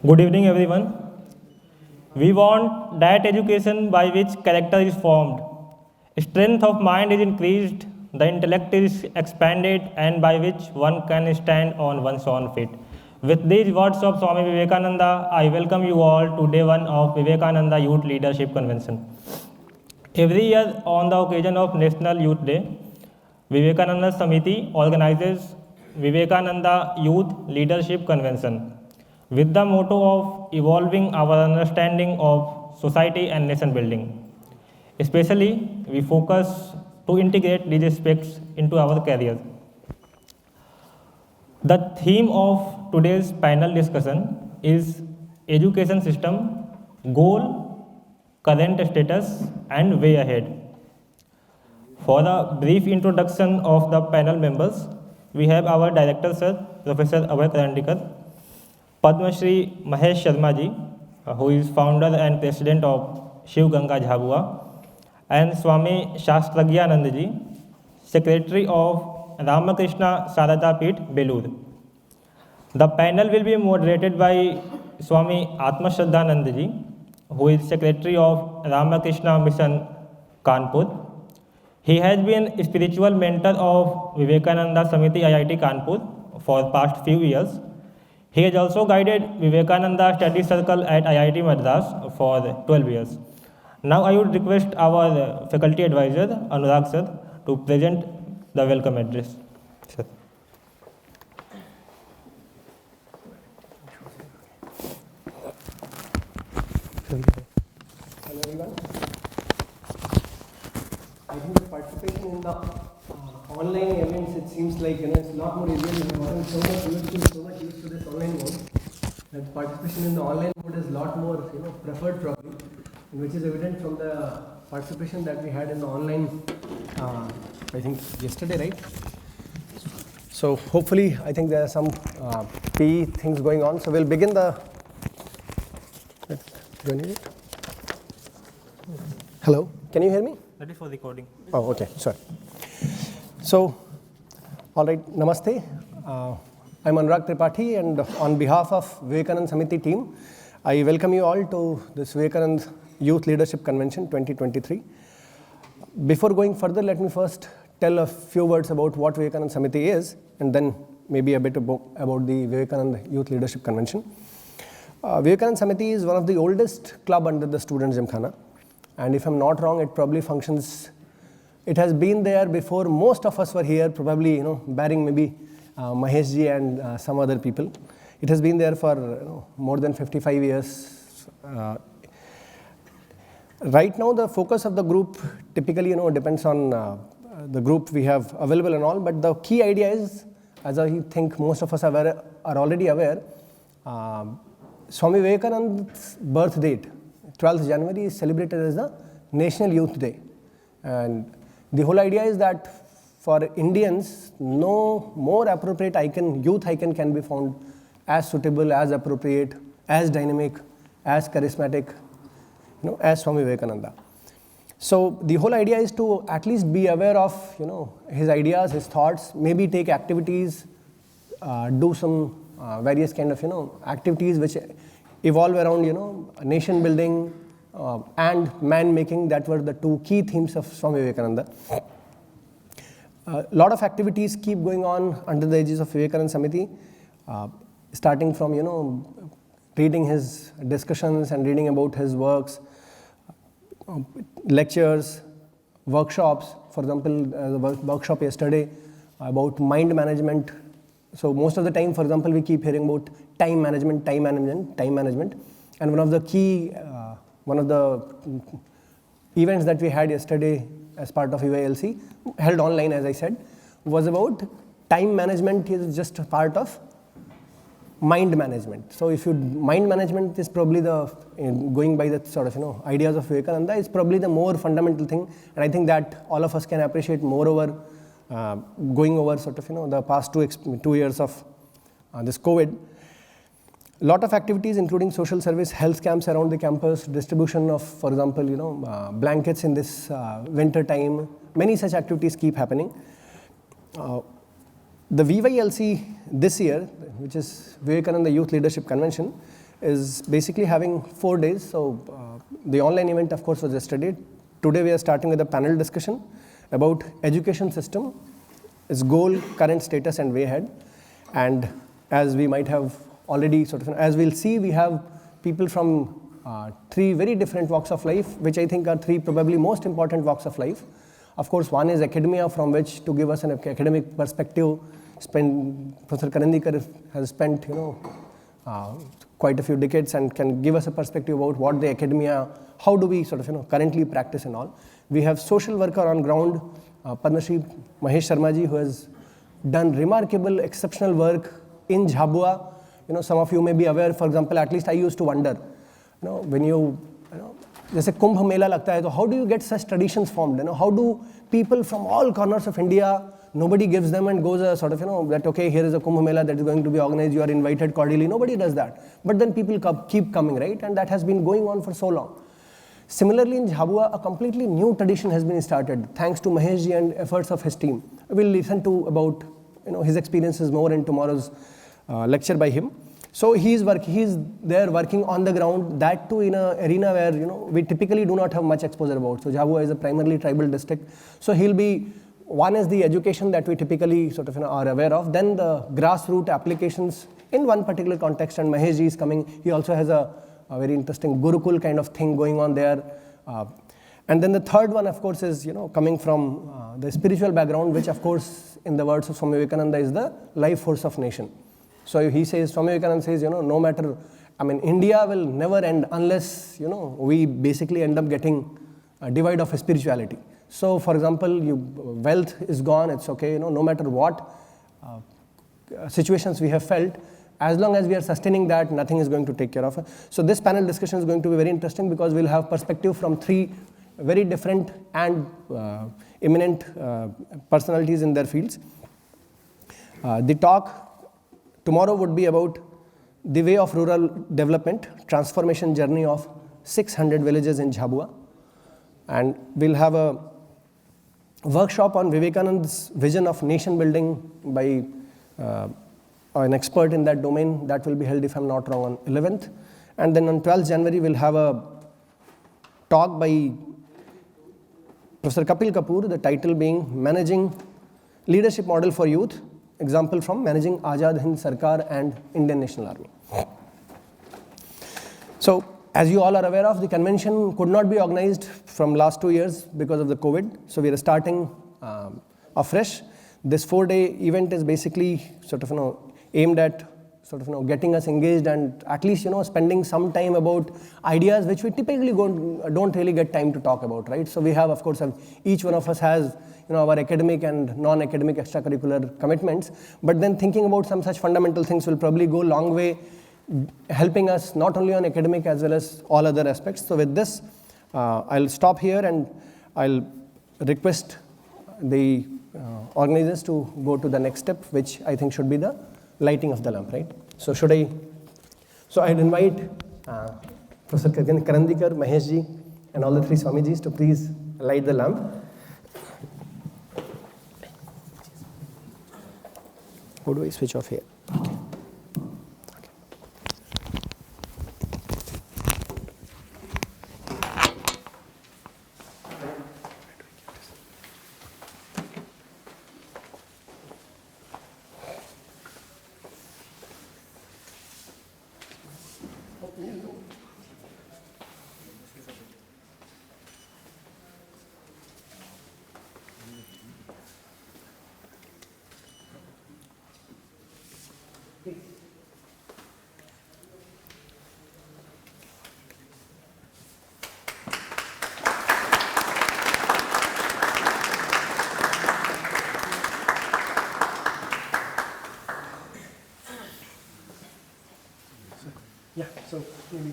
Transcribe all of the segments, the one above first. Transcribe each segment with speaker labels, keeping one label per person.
Speaker 1: Good evening, everyone. We want that education by which character is formed, strength of mind is increased, the intellect is expanded, and by which one can stand on one's own feet. With these words of Swami Vivekananda, I welcome you all to day one of Vivekananda Youth Leadership Convention. Every year, on the occasion of National Youth Day, Vivekananda Samiti organizes Vivekananda Youth Leadership Convention with the motto of evolving our understanding of society and nation building. Especially, we focus to integrate these aspects into our careers. The theme of today's panel discussion is education system, goal, current status, and way ahead. For a brief introduction of the panel members, we have our director, sir, Professor Abhay Karandikar, Padma Shri Mahesh Sharma ji, who is founder and president of Shivganga, and Swami Shastrajnananda ji, secretary of Ramakrishna Saradapith, Belur. The panel will be moderated by Swami Atmashraddhananda ji, who is secretary of Ramakrishna Mission, Kanpur. He has been spiritual mentor of Vivekananda Samiti IIT Kanpur for past few years. He has also guided Vivekananda Study Circle at IIT Madras for 12 years. Now I would request our faculty advisor, Anurag sir, to present the welcome address. Sir.
Speaker 2: Hello everyone. I think the participation in the online events, it seems like it's a lot more easier. We have gotten so much used to this online mode that participation in the online mode is a lot more preferred probably, which is evident from the participation that we had in the online. I think yesterday, right? So hopefully, I think there are some PE things going on. So we'll begin the. Do I need it? Hello, can you hear me?
Speaker 1: That is for recording.
Speaker 2: Oh, okay, sorry. So, all right, namaste. I'm Anurag Tripathi, and on behalf of Vivekananda Samiti team, I welcome you all to this Vivekananda Youth Leadership Convention 2023. Before going further, let me first tell a few words about what Vivekananda Samiti is, and then maybe a bit about the Vivekananda Youth Leadership Convention. Vivekananda Samiti is one of the oldest club under the Students' Gymkhana, and if I'm not wrong, it probably functions. It has been there before most of us were here, probably barring maybe Mahesh ji and some other people. It has been there for more than 55 years. Right now, the focus of the group typically depends on the group we have available and all. But the key idea is, as I think most of us are already aware, Swami Vivekananda's birth date, 12th January, is celebrated as the National Youth Day. And the whole idea is that for Indians, no more appropriate youth icon can be found as suitable, as appropriate, as dynamic, as charismatic, as Swami Vivekananda. So the whole idea is to at least be aware of, his ideas, his thoughts, maybe take activities, do some various kind of, activities which evolve around, nation building and man making. That were the two key themes of Swami Vivekananda. A lot of activities keep going on under the aegis of Vivekananda Samiti, starting from, reading his discussions and reading about his works, lectures, workshops. For example, the workshop yesterday about mind management. So most of the time, for example, we keep hearing about time management. And one of the key, one of the events that we had yesterday as part of VYLC, held online as I said, was about time management is just a part of mind management. So if mind management is probably going by the sort of ideas of Vivekananda, is probably the more fundamental thing, and I think that all of us can appreciate moreover going over sort of the past 2 years of this COVID. A lot of activities including social service, health camps around the campus, distribution of, for example, blankets in this winter time. Many such activities keep happening. The VYLC this year, which is Vivekananda Youth Leadership Convention, is basically having 4 days. So the online event, of course, was yesterday. Today we are starting with a panel discussion about education system, its goal, current status, and way ahead. And as we might have already as we'll see, we have people from 3 very different walks of life, which I think are 3 probably most important walks of life. Of course, one is academia, from which to give us an academic perspective, Professor Karandikar has spent quite a few decades and can give us a perspective about what the academia, how do we currently practice and all. We have social worker on ground, Padma Shri Mahesh Sharma ji, who has done remarkable, exceptional work in Jhabua. Some of you may be aware, for example, at least I used to wonder, when जैसे कुंभ मेला लगता है, तो how do you get such traditions formed? How do people from all corners of India, nobody gives them and goes that okay, here is a Kumbh Mela that is going to be organized, you are invited cordially. Nobody does that. But then people keep coming, right? And that has been going on for so long. Similarly, in Jhabua, a completely new tradition has been started, thanks to Mahesh ji and efforts of his team. We'll listen to about his experiences more in tomorrow's lecture by him. So he's there working on the ground, that too in an arena where we typically do not have much exposure about. So Jhabua is a primarily tribal district. So he'll be, one is the education that we typically are aware of, then the grassroots applications in one particular context, and Mahesh ji is coming. He also has a very interesting Gurukul kind of thing going on there. And then the third one, of course, is coming from the spiritual background, which of course, in the words of Swami Vivekananda, is the life force of nation. So he says, Swami Vivekananda says, no matter, India will never end unless, we basically end up getting a divide of spirituality. So, for example, wealth is gone, it's okay, no matter what situations we have felt, as long as we are sustaining that, nothing is going to take care of it. So this panel discussion is going to be very interesting because we'll have perspective from 3 very different and eminent personalities in their fields. The talk tomorrow would be about the way of rural development, transformation journey of 600 villages in Jhabua. And we'll have a workshop on Vivekananda's vision of nation building by an expert in that domain. That will be held, if I'm not wrong, on 11th. And then on 12th January, we'll have a talk by Professor Kapil Kapoor, the title being Managing Leadership Model for Youth, example from Managing Azad Hind Sarkar and Indian National Army. So, as you all are aware of, the convention could not be organized from last 2 years because of the COVID. So we are starting afresh. This 4-day event is basically aimed at getting us engaged and at least spending some time about ideas which we typically don't really get time to talk about, right? So we have, of course, each one of us has our academic and non-academic extracurricular commitments, but then thinking about some such fundamental things will probably go a long way, helping us not only on academic as well as all other aspects. So with this, I'll stop here and I'll request the organizers to go to the next step, which I think should be the lighting of the lamp, right? So I'd invite Professor Karandikar, Mahesh ji, and all the 3 Swamijis to please light the lamp. How do I switch off here? Okay. Yeah, so maybe.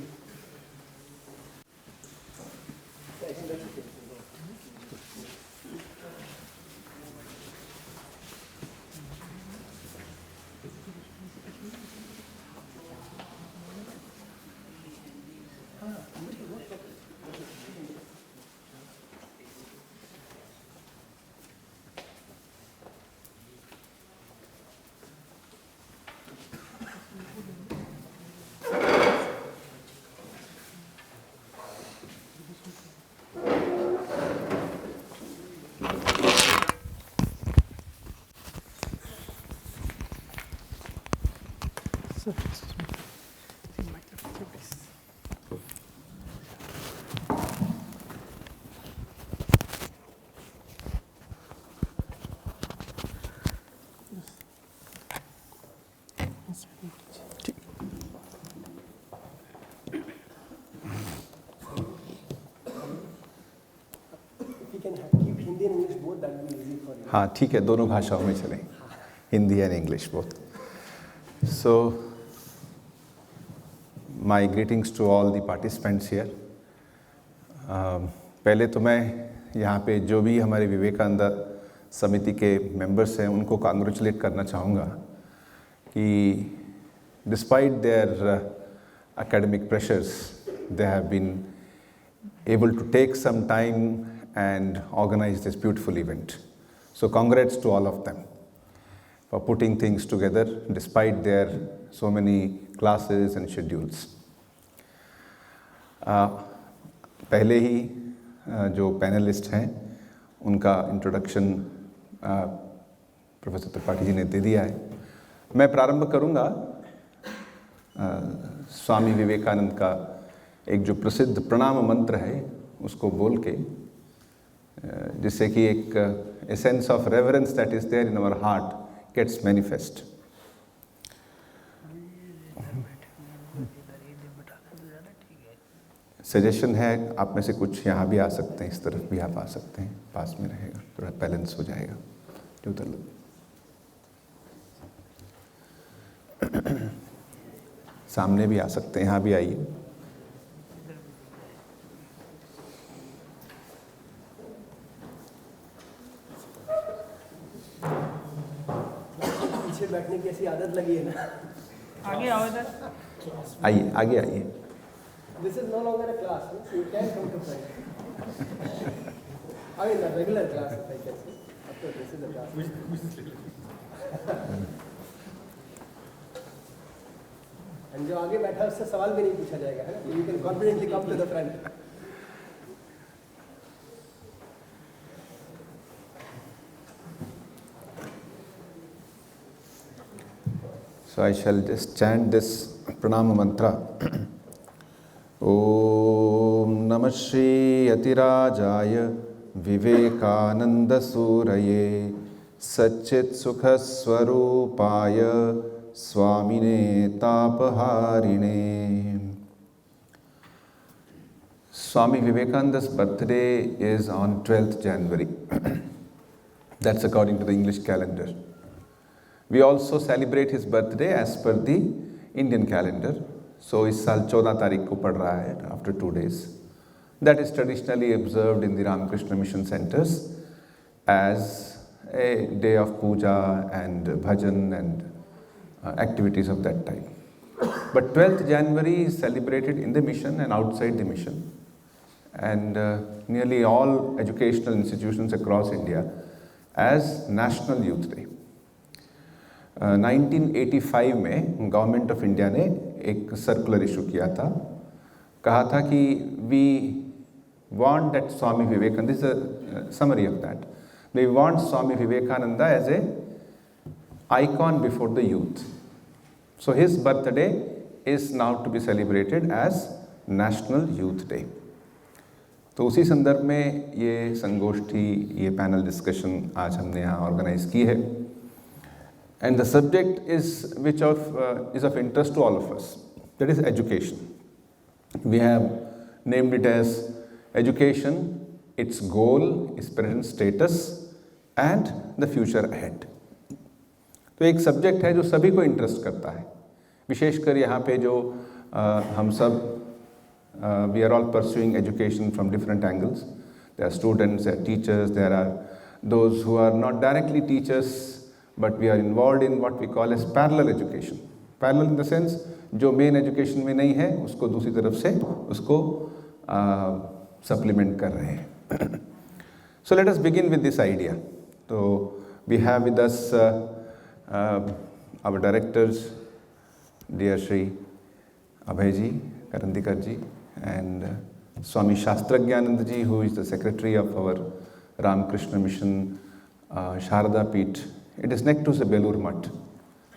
Speaker 2: and English both, that will be easy for you.
Speaker 3: हाँ ठीक है, दोनों भाषाओं में चलें, Hindi and English both. So my greetings to all the participants here. पहले तो मैं यहाँ पे जो भी हमारे विवेकानंद समिति के मेंबर्स हैं उनको कांग्रेचुलेट करना चाहूँगा कि despite their academic pressures, they have been able to take some time and organize this beautiful event. So congrats to all of them for putting things together despite their so many classes and schedules. पहले ही जो panelist हैं उनका introduction professor Tripathi ji ने दे दिया है. मैं प्रारंभ करूंगा स्वामी विवेकानंद का एक जो प्रसिद्ध प्रणाम मंत्र है उसको बोल के, जिससे कि एक sense of reverence that is there in our heart gets manifest. Suggestion है आप में से कुछ यहाँ भी आ सकते हैं, इस तरफ भी आप आ सकते हैं, पास में रहेगा, थोड़ा बैलेंस हो जाएगा. सामने भी आ सकते हैं, यहाँ भी आइए.
Speaker 2: पीछे बैठने की ऐसी आदत लगी है ना.
Speaker 4: आगे आओ इधर.
Speaker 3: आइए, आगे आइए.
Speaker 2: This is no longer a class, so you can come to front. I mean, a regular class, if I can say. Of course, this is a class. And जो आगे बैठा है उससे सवाल भी नहीं पूछा जाएगा, है ना? You can confidently come to the front.
Speaker 3: So I shall just chant this pranama mantra. Om Namah Shri Atirajaya Vivekananda Suraye Satchit Sukha Swarupaya Swamine Tapaharine. Swami Vivekananda's birthday is on 12th January. That's according to the English calendar. We also celebrate his birthday as per the Indian calendar. So इस साल 14 तारीख को पड़ रहा है, after 2 days. That is traditionally observed in the Ramakrishna mission centers as a day of puja and bhajan and activities of that type. But 12th January is celebrated in the mission and outside the mission. And nearly all educational institutions across India as National Youth Day. 1985 में government of India ने एक circular issue किया था. कहा था कि we want that Swami Vivekanand, this is summary of that, we want Swami Vivekananda as a icon before the youth. So his birthday is now to be celebrated as national youth day. तो उसी संदर्भ में ये संगोष्ठी, ये पैनल डिस्कशन आज हमने यहाँ ऑर्गेनाइज की है. And the subject is of interest to all of us. That is education. We have named it as education, its goal, its present status, and the future ahead. तो एक subject है जो सभी को इंटरेस्ट करता है. विशेषकर यहाँ पे जो हम सब we are all pursuing education from different angles. There are students, there are teachers, there are those who are not directly teachers, but we are involved in what we call as parallel education. Parallel in the sense जो main education में नहीं है उसको दूसरी तरफ से उसको supplement कर रहे हैं. So let us begin with this idea. So we have with us our directors, dear Shri Abhay ji, Karandikar ji, and Swami Shastrajnananda ji, who is the secretary of our Ramakrishna mission Saradapith. It is next to the Belur Mutt.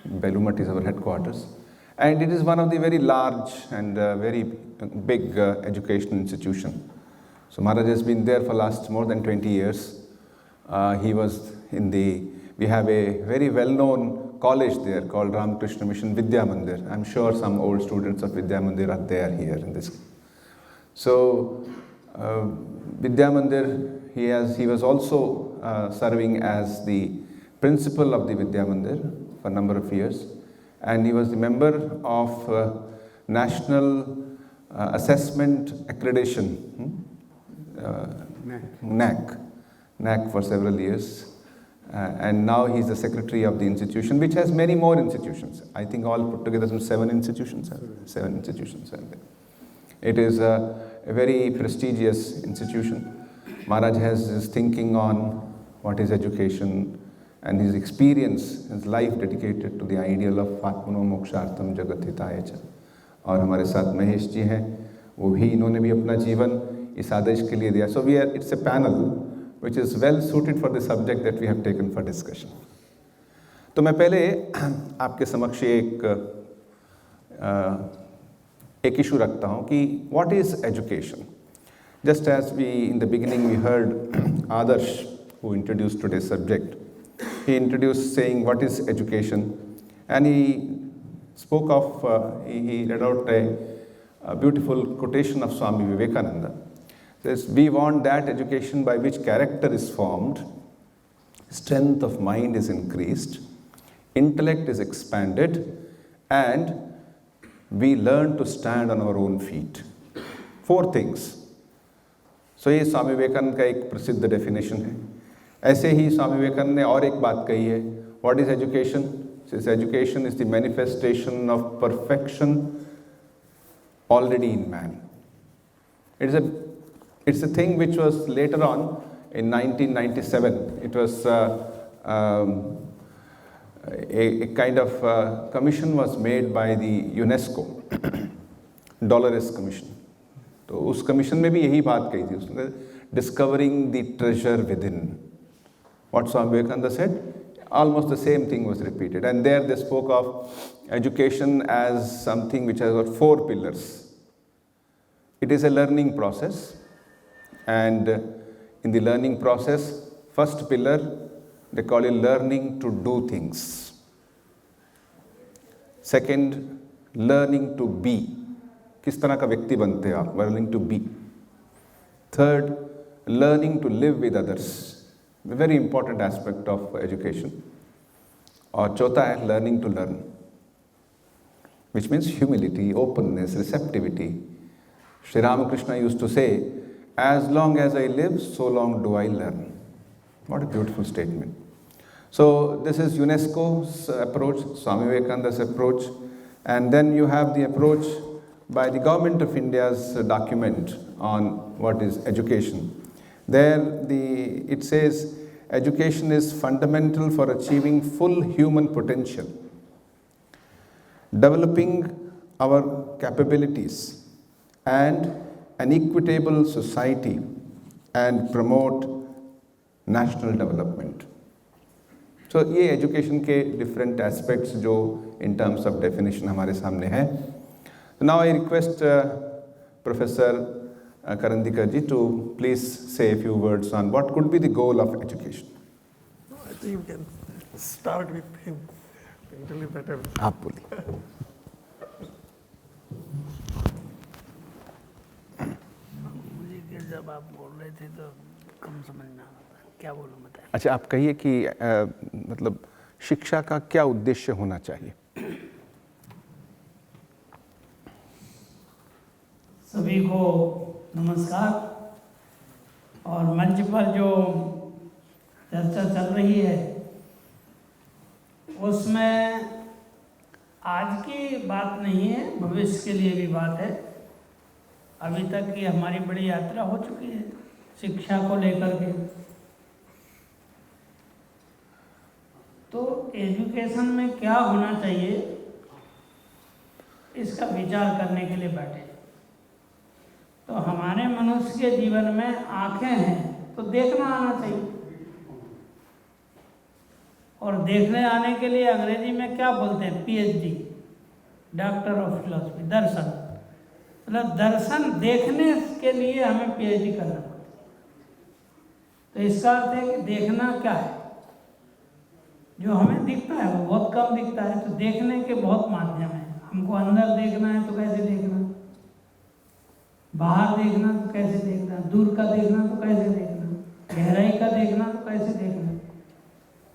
Speaker 3: Belur Mutt is our headquarters, and it is one of the very large and very big education institution. So Maharaj has been there for last more than 20 years. He was in the, we have a very well-known college there called Ramakrishna Mission Vidya Mandir. I'm sure some old students of Vidya Mandir are there here in this. So Vidya Mandir, he was also serving as the principal of the Vidya Mandir for a number of years, and he was the member of National Assessment Accreditation, NAC for several years. And now he's the secretary of the institution, which has many more institutions. I think all put together some 7 institutions. 7 institutions are there. It is a very prestigious institution. Maharaj has his thinking on what is education and his experience, his life dedicated to the ideal of Atmano Mokshartham Jagat Hitaya Cha. और हमारे साथ महेश जी हैं, वो भी इन्होंने भी अपना जीवन इस आदेश के लिए दिया. So it's a panel which is well suited for the subject that we have taken for discussion. तो मैं पहले आपके समक्ष एक इशू रखता हूँ कि what is education? Just as in the beginning we heard Adarsh, who introduced today's subject, he introduced saying what is education, and he spoke of, he read out a beautiful quotation of Swami Vivekananda. Says, we want that education by which character is formed, strength of mind is increased, intellect is expanded, and we learn to stand on our own feet. 4 things. So ये स्वामी विवेकानंद का एक प्रसिद्ध definition है. ऐसे ही स्वामी विवेकानंद ने और एक बात कही है. What is education? Says education is the manifestation of perfection already in man. It's a thing which was later on in 1997. It was a kind of commission was made by the UNESCO, Dolores Commission. तो उस commission में भी यही बात कही थी उसने, discovering the treasure within. What Swami Vivekananda said, almost the same thing was repeated. And there they spoke of education as something which has got 4 pillars. It is a learning process. And in the learning process, first pillar, they call it learning to do things. Second, learning to be. किस तरह का व्यक्ति बनते हैं आप? Learning to be. Third, learning to live with others. A very important aspect of education. और चौथा है learning to learn, which means humility, openness, receptivity. Shri Ramakrishna used to say, as long as I live, so long do I learn. What a beautiful statement. So this is UNESCO's approach, Swami Vivekananda's approach, and then you have the approach by the Government of India's document on what is education. There it says, education is fundamental for achieving full human potential, developing our capabilities, and an equitable society, and promote national development. So ये education के different aspects जो in terms of definition हमारे सामने हैं. So now I request Professor Karandikar ji to please say a few words on what could be the goal of education.
Speaker 4: I think you can start with him. It will be better.
Speaker 3: आप बोलिए.
Speaker 4: मुझे जब आप बोल रहे थे तो कम समझ में आ रहा था. क्या बोलूं बताइए.
Speaker 3: अच्छा, आप कहिए कि मतलब शिक्षा का क्या उद्देश्य होना चाहिए.
Speaker 5: सभी को नमस्कार. और मंच पर जो चर्चा चल रही है उसमें आज की बात नहीं है, भविष्य के लिए भी बात है. अभी तक की हमारी बड़ी यात्रा हो चुकी है शिक्षा को लेकर के. तो एजुकेशन में क्या होना चाहिए इसका विचार करने के लिए बैठे. तो हमारे मनुष्य के जीवन में आंखें हैं तो देखना आना चाहिए. और देखने आने के लिए अंग्रेजी में क्या बोलते हैं, PhD, डॉक्टर ऑफ फिलॉसफी, दर्शन. मतलब दर्शन देखने के लिए हमें PhD करना पड़ता है. तो इसका अर्थ है कि देखना क्या है, जो हमें दिखता है वो बहुत कम दिखता है. तो देखने के बहुत माध्यम हैं. हमको अंदर देखना है तो कैसे देखना, बाहर देखना तो कैसे देखना, दूर का देखना तो कैसे देखना, गहराई का देखना तो कैसे देखना,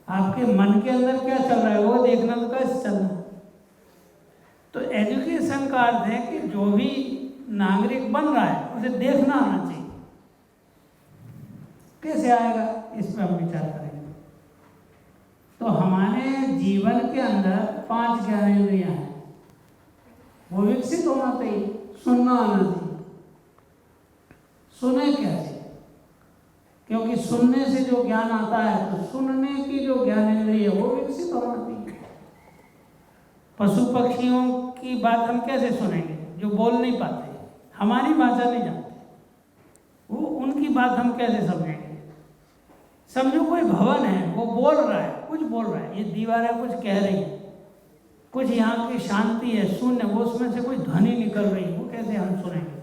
Speaker 5: आपके मन के अंदर क्या चल रहा है वो देखना तो कैसे चलना। तो एजुकेशन का अर्थ है कि जो भी नागरिक बन रहा है उसे देखना आना चाहिए। कैसे आएगा, इस पर हम विचार करेंगे। तो हमारे जीवन के अंदर 5 ज्ञानेंद्रियां हैं, वो विकसित होना चाहिए। सुनना आना चाहिए। सुने कैसे, क्योंकि सुनने से जो ज्ञान आता है, तो सुनने की जो ज्ञानेंद्रिय है वो विकसित होना चाहिए। पशु पक्षियों की बात हम कैसे सुनेंगे जो बोल नहीं पाते, हमारी भाषा नहीं जानते, वो उनकी बात हम कैसे समझेंगे। समझो कोई भवन है, वो बोल रहा है, कुछ बोल रहा है, ये दीवारें कुछ कह रही है, कुछ यहाँ की शांति है, शून्य, वो उसमें से कोई ध्वनि निकल रही है, वो कैसे हम सुनेंगे।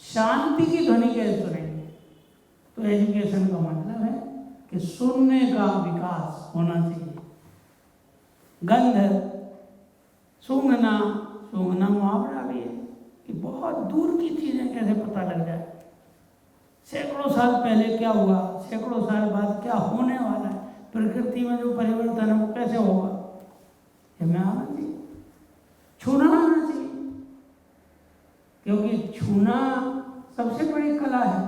Speaker 5: शांति की ध्वनि कैसे सुनेंगे। तो एजुकेशन का मतलब है कि सुनने का विकास होना चाहिए। गंध, सूंघना, सूंघना मुहावरा भी है कि बहुत दूर की चीजें कैसे पता लग जाए। सैकड़ों साल पहले क्या हुआ, सैकड़ों साल बाद क्या होने वाला है, प्रकृति में जो परिवर्तन है वो कैसे होगा, ये में आना चाहिए। छूना आना चाहिए, क्योंकि छूना सबसे बड़ी कला है।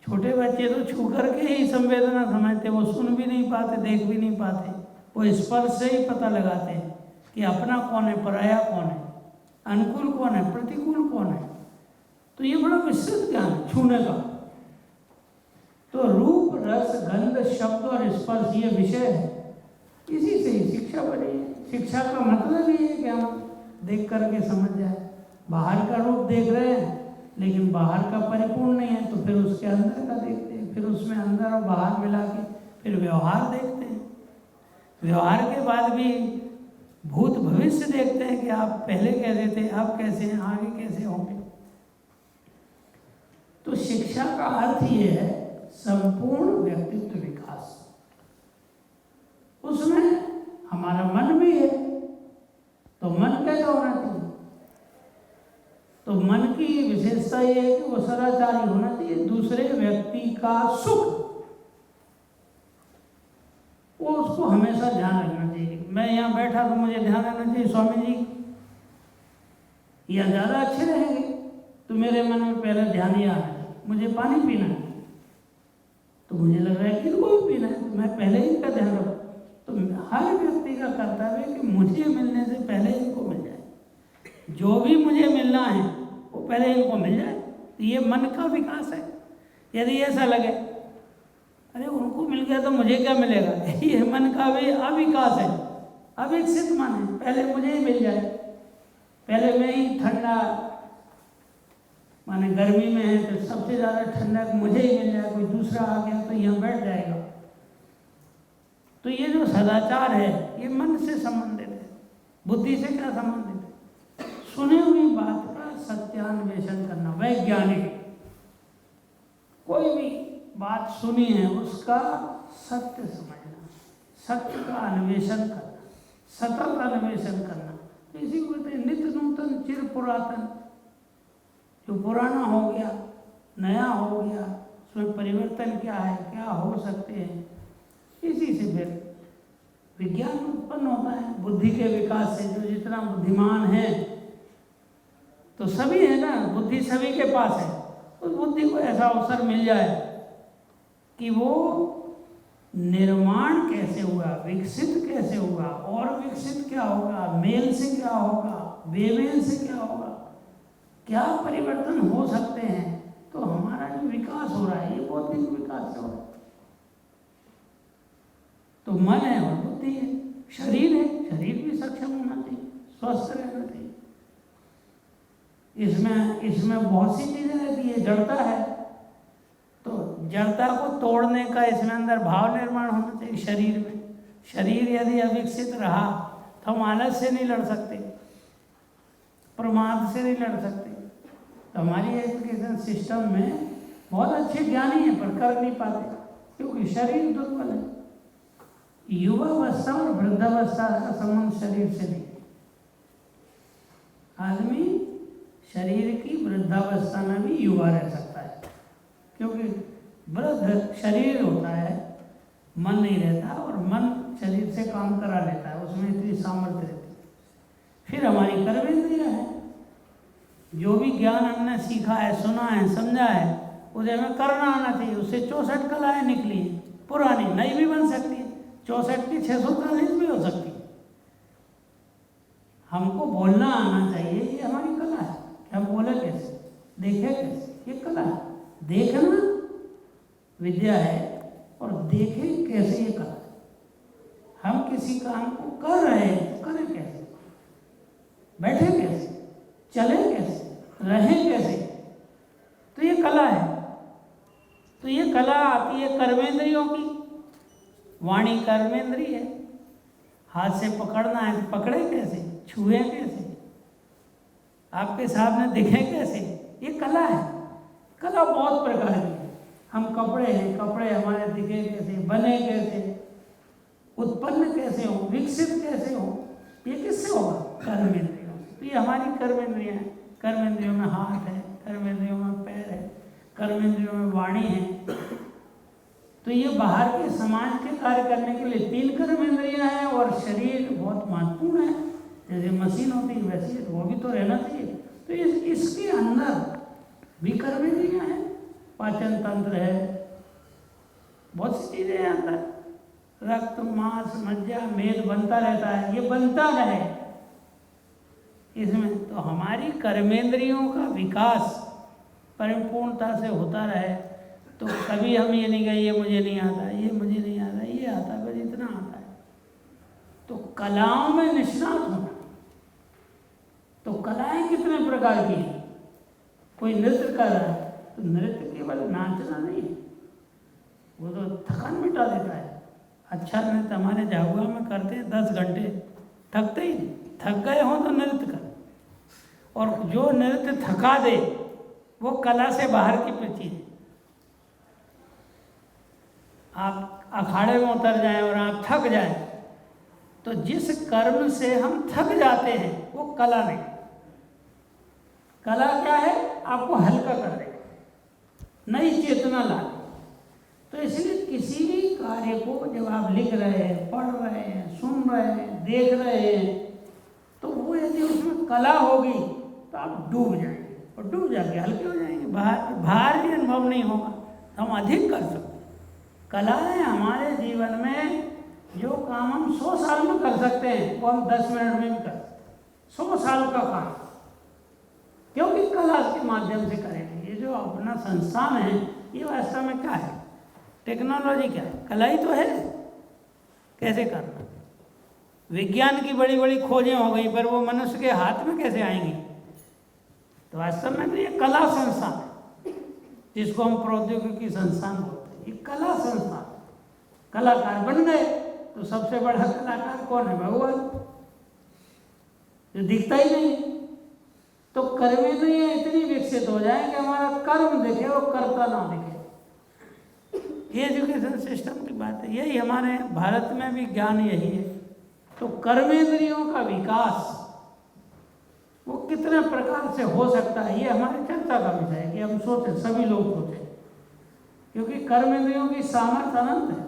Speaker 5: छोटे बच्चे तो छू करके ही संवेदना समझते, वो सुन भी नहीं पाते, देख भी नहीं पाते, वो स्पर्श से ही पता लगाते हैं कि अपना कौन है, पराया कौन है, अनुकूल कौन है, प्रतिकूल कौन है। तो ये बड़ा विस्तृत ज्ञान है छूने का। तो रूप, रस, गंध, शब्द और स्पर्श ये विषय है, इसी से ही शिक्षा बनी है। शिक्षा का मतलब ही है कि हम देख करके समझ जाए। बाहर का रूप देख रहे हैं लेकिन बाहर का परिपूर्ण नहीं है, तो फिर उसके अंदर का देखते हैं, फिर उसमें अंदर और बाहर मिला के फिर व्यवहार देखते हैं। व्यवहार के बाद भी भूत भविष्य देखते हैं कि आप पहले कैसे थे, अब कैसे हैं, आगे कैसे होंगे। तो शिक्षा का अर्थ ये है संपूर्ण व्यक्तित्व विकास। उसमें हमारा मन भी है, तो मन कैसा होना चाहिए। तो मन की विशेषता ये है कि वो सदाचारी होना चाहिए। दूसरे व्यक्ति का सुख वो उसको हमेशा ध्यान रखना चाहिए। मैं यहाँ बैठा तो मुझे ध्यान रखना चाहिए स्वामी जी या ज़्यादा अच्छे रहेंगे, तो मेरे मन में पहले ध्यान ही आ रहा है मुझे पानी पीना है, तो मुझे लग रहा है कि इनको भी पीना है, तो मैं पहले ही इनका ध्यान रखूँ। तो हर व्यक्ति का कर्तव्य है कि मुझे मिलने से पहले इनको मिल जाए, जो भी मुझे मिलना है वो पहले इनको मिल जाए। तो ये मन का विकास है। यदि ऐसा लगे अरे उनको मिल गया तो मुझे क्या मिलेगा, ये मन का भी अविकास है, अविकसित मन है। पहले मुझे ही मिल जाए, पहले मैं ही ठंडा, माने गर्मी में है तो सबसे ज़्यादा ठंडक मुझे ही मिल जाए, कोई दूसरा आ गया तो यहाँ बैठ जाएगा। तो ये जो सदाचार है ये मन से संबंधित है, बुद्धि से क्या संबंधित है। सुनी हुई बात का सत्यान्वेषण करना, वैज्ञानिक कोई भी बात सुनी है उसका सत्य समझना, सत्य का अन्वेषण करना, सतत अन्वेषण करना। इसी को कहते हैं नित्य नूतन चिर पुरातन। जो पुराना हो गया नया हो गया, उसमें परिवर्तन क्या है, क्या हो सकते हैं, इसी से फिर विज्ञान उत्पन्न होता है। बुद्धि के विकास से जो जितना बुद्धिमान है, तो सभी है ना, बुद्धि सभी के पास है। उस बुद्धि को ऐसा अवसर मिल जाए कि वो निर्माण कैसे हुआ, विकसित कैसे हुआ, और विकसित क्या होगा, मेल से क्या होगा, बेमेल से क्या होगा, क्या परिवर्तन हो सकते हैं। तो हमारा जो विकास हो रहा है ये बौद्धिक विकास हो रहा है। तो मन है और बुद्धि है, शरीर है, शरीर भी सक्षम होना चाहिए, स्वस्थ रहना चाहिए। इसमें बहुत सी चीजें रहती है। जड़ता है तो जड़ता को तोड़ने का इसमें अंदर भाव निर्माण होना चाहिए शरीर में। शरीर यदि अविकसित रहा तो हम आलस से नहीं लड़ सकते, प्रमाद से नहीं लड़ सकते। तो हमारी एजुकेशन सिस्टम में बहुत अच्छे ज्ञानी हैं पर कर नहीं पाते क्योंकि शरीर दुर्बल है। युवावस्था और वृद्धावस्था का संबंध शरीर से नहीं। आदमी शरीर की वृद्धावस्था में भी युवा रह सकता है, क्योंकि वृद्ध शरीर होता है, मन नहीं रहता, और मन शरीर से काम करा लेता है, उसमें इतनी सामर्थ्य रहती है। फिर हमारी कर्मेंद्रियाँ हैं, जो भी ज्ञान हमने सीखा है, सुना है, समझा है, उसे हमें करना आना चाहिए। उससे 64 कलाएँ निकली हैं, पुरानी नई भी बन सकती है, 64 की 640 भी हो सकती है। हमको बोलना आना चाहिए, ये हमारी कला है कि हम बोले कैसे, देखे कैसे, ये कला है। देखना विद्या है और देखे कैसे, ये कला है। हम किसी काम को कर रहे हैं तो करें कैसे, बैठे कैसे, चले कैसे, रहें कैसे, तो ये कला है। तो ये कला आती है कर्मेंद्रियों की। वाणी कर्मेंद्रिय है, हाथ से पकड़ना है तो पकड़े कैसे, छुए कैसे, आपके सामने दिखे कैसे, ये कला है। कला बहुत प्रकार की है। हम कपड़े हैं, कपड़े हमारे दिखे कैसे, बने कैसे, उत्पन्न कैसे हो, विकसित कैसे हो, ये किससे होगा? कर्मेंद्रियों से। तो ये हमारी कर्मेंद्रियाँ हैं। कर्मेंद्रियों में हाथ है, कर्मेंद्रियों में पैर है, कर्मेंद्रियों में वाणी है। तो ये बाहर के समाज के कार्य करने के लिए 3 कर्मेंद्रियाँ हैं, और शरीर बहुत महत्वपूर्ण है। जैसे मशीन होती है वैसे वो भी तो रहना चाहिए। तो इसके अंदर भी कर्मेंद्रियाँ हैं, पाचन तंत्र है, बहुत सी चीज़ें हैं अंदर, रक्त, मांस, मज्जा, मेद बनता रहता है, ये बनता रहे इसमें। तो हमारी कर्मेंद्रियों का विकास परिपूर्णता से होता रहे, तो कभी हम ये नहीं कहें ये मुझे नहीं आता, ये मुझे नहीं आता, ये आता है, बस इतना आता है। तो कलाओं में निष्णात होना। तो कलाएं कितने प्रकार की हैं? कोई नृत्य कर रहा है तो नृत्य केवल नाचना नहीं है, वो तो थकान मिटा देता है। अच्छा नृत्य हमारे झाबुआ में करते हैं 10 घंटे, थकते ही नहीं। थक गए हों तो नृत्य कर, और जो नृत्य थका दे वो कला से बाहर की चीज है। आप अखाड़े में उतर जाएं और आप थक जाएं, तो जिस कर्म से हम थक जाते हैं वो कला नहीं। कला क्या है? आपको हल्का कर देगा, नई चेतना ला। तो इसलिए किसी भी कार्य को जब आप लिख रहे हैं, पढ़ रहे हैं, सुन रहे हैं, देख रहे हैं, तो वो यदि उसमें कला होगी तो आप डूब जाएंगे, और डूब जाके हल्के हो जाएंगे, भार भी अनुभव नहीं होगा, तो हम अधिक कर सकते। कलाएं हमारे जीवन में जो काम हम 100 साल में कर सकते हैं वो हम 10 मिनट में भी कर सकते। 100 साल का काम, क्योंकि कला के माध्यम से करेंगे। ये जो अपना संस्थान है ये वास्तव में क्या है? टेक्नोलॉजी क्या है? कला ही तो है। कैसे करना? विज्ञान की बड़ी बड़ी खोजें हो गई, पर वो मनुष्य के हाथ में कैसे आएंगी? तो वास्तव में तो ये कला संस्थान है, जिसको हम प्रौद्योगिकी संस्थान बोलते हैं। ये कला संस्थान, कलाकार बन गए तो सबसे बड़ा कलाकार कौन है? भगवान, जो दिखता ही नहीं। तो कर्मेंद्रियाँ इतनी विकसित हो जाए कि हमारा कर्म दिखे और कर्ता ना दिखे। ये एजुकेशन सिस्टम की बात है। यही हमारे भारत में भी ज्ञान यही है। तो कर्मेंद्रियों का विकास वो कितने प्रकार से हो सकता है, ये हमारी चर्चा का विषय है कि हम सोचें, सभी लोग सोचें, क्योंकि कर्मेंद्रियों की सामर्थ्य अनंत है।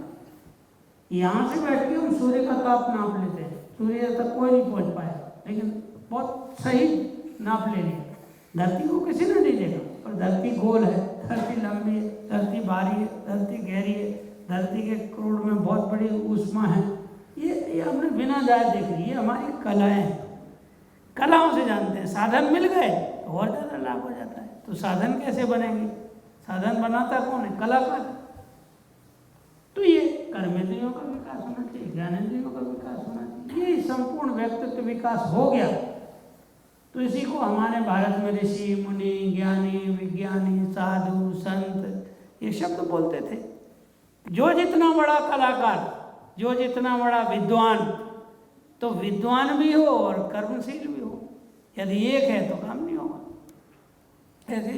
Speaker 5: यहाँ से बैठ के हम सूर्य का ताप नाप लेते हैं, सूर्य तक कोई नहीं पहुँच पाया, लेकिन बहुत सही नाप ले लिया। धरती को किसी ने नहीं देखा, पर धरती गोल है, धरती लंबी है, धरती भारी है, धरती गहरी है, धरती के क्रोड़ में बहुत बड़ी ऊष्मा है। ये हमने बिना जाए देख ली। ये हमारी कलाएं हैं, कलाओं से जानते हैं। साधन मिल गए तो और ज़्यादा लाभ हो जाता है। तो साधन कैसे बनेंगे? साधन बनाता कौन है? कलाकार। तो ये कर्मेंद्रियों का विकास होना चाहिए, ज्ञानेंद्रियों का विकास होना चाहिए। ये संपूर्ण व्यक्तित्व विकास हो गया तो इसी को हमारे भारत में ऋषि, मुनि, ज्ञानी, विज्ञानी, साधु, संत ये शब्द बोलते थे। जो जितना बड़ा कलाकार, जो जितना बड़ा विद्वान, तो विद्वान भी हो और कर्मशील भी हो। यदि एक है तो काम नहीं होगा। ऐसे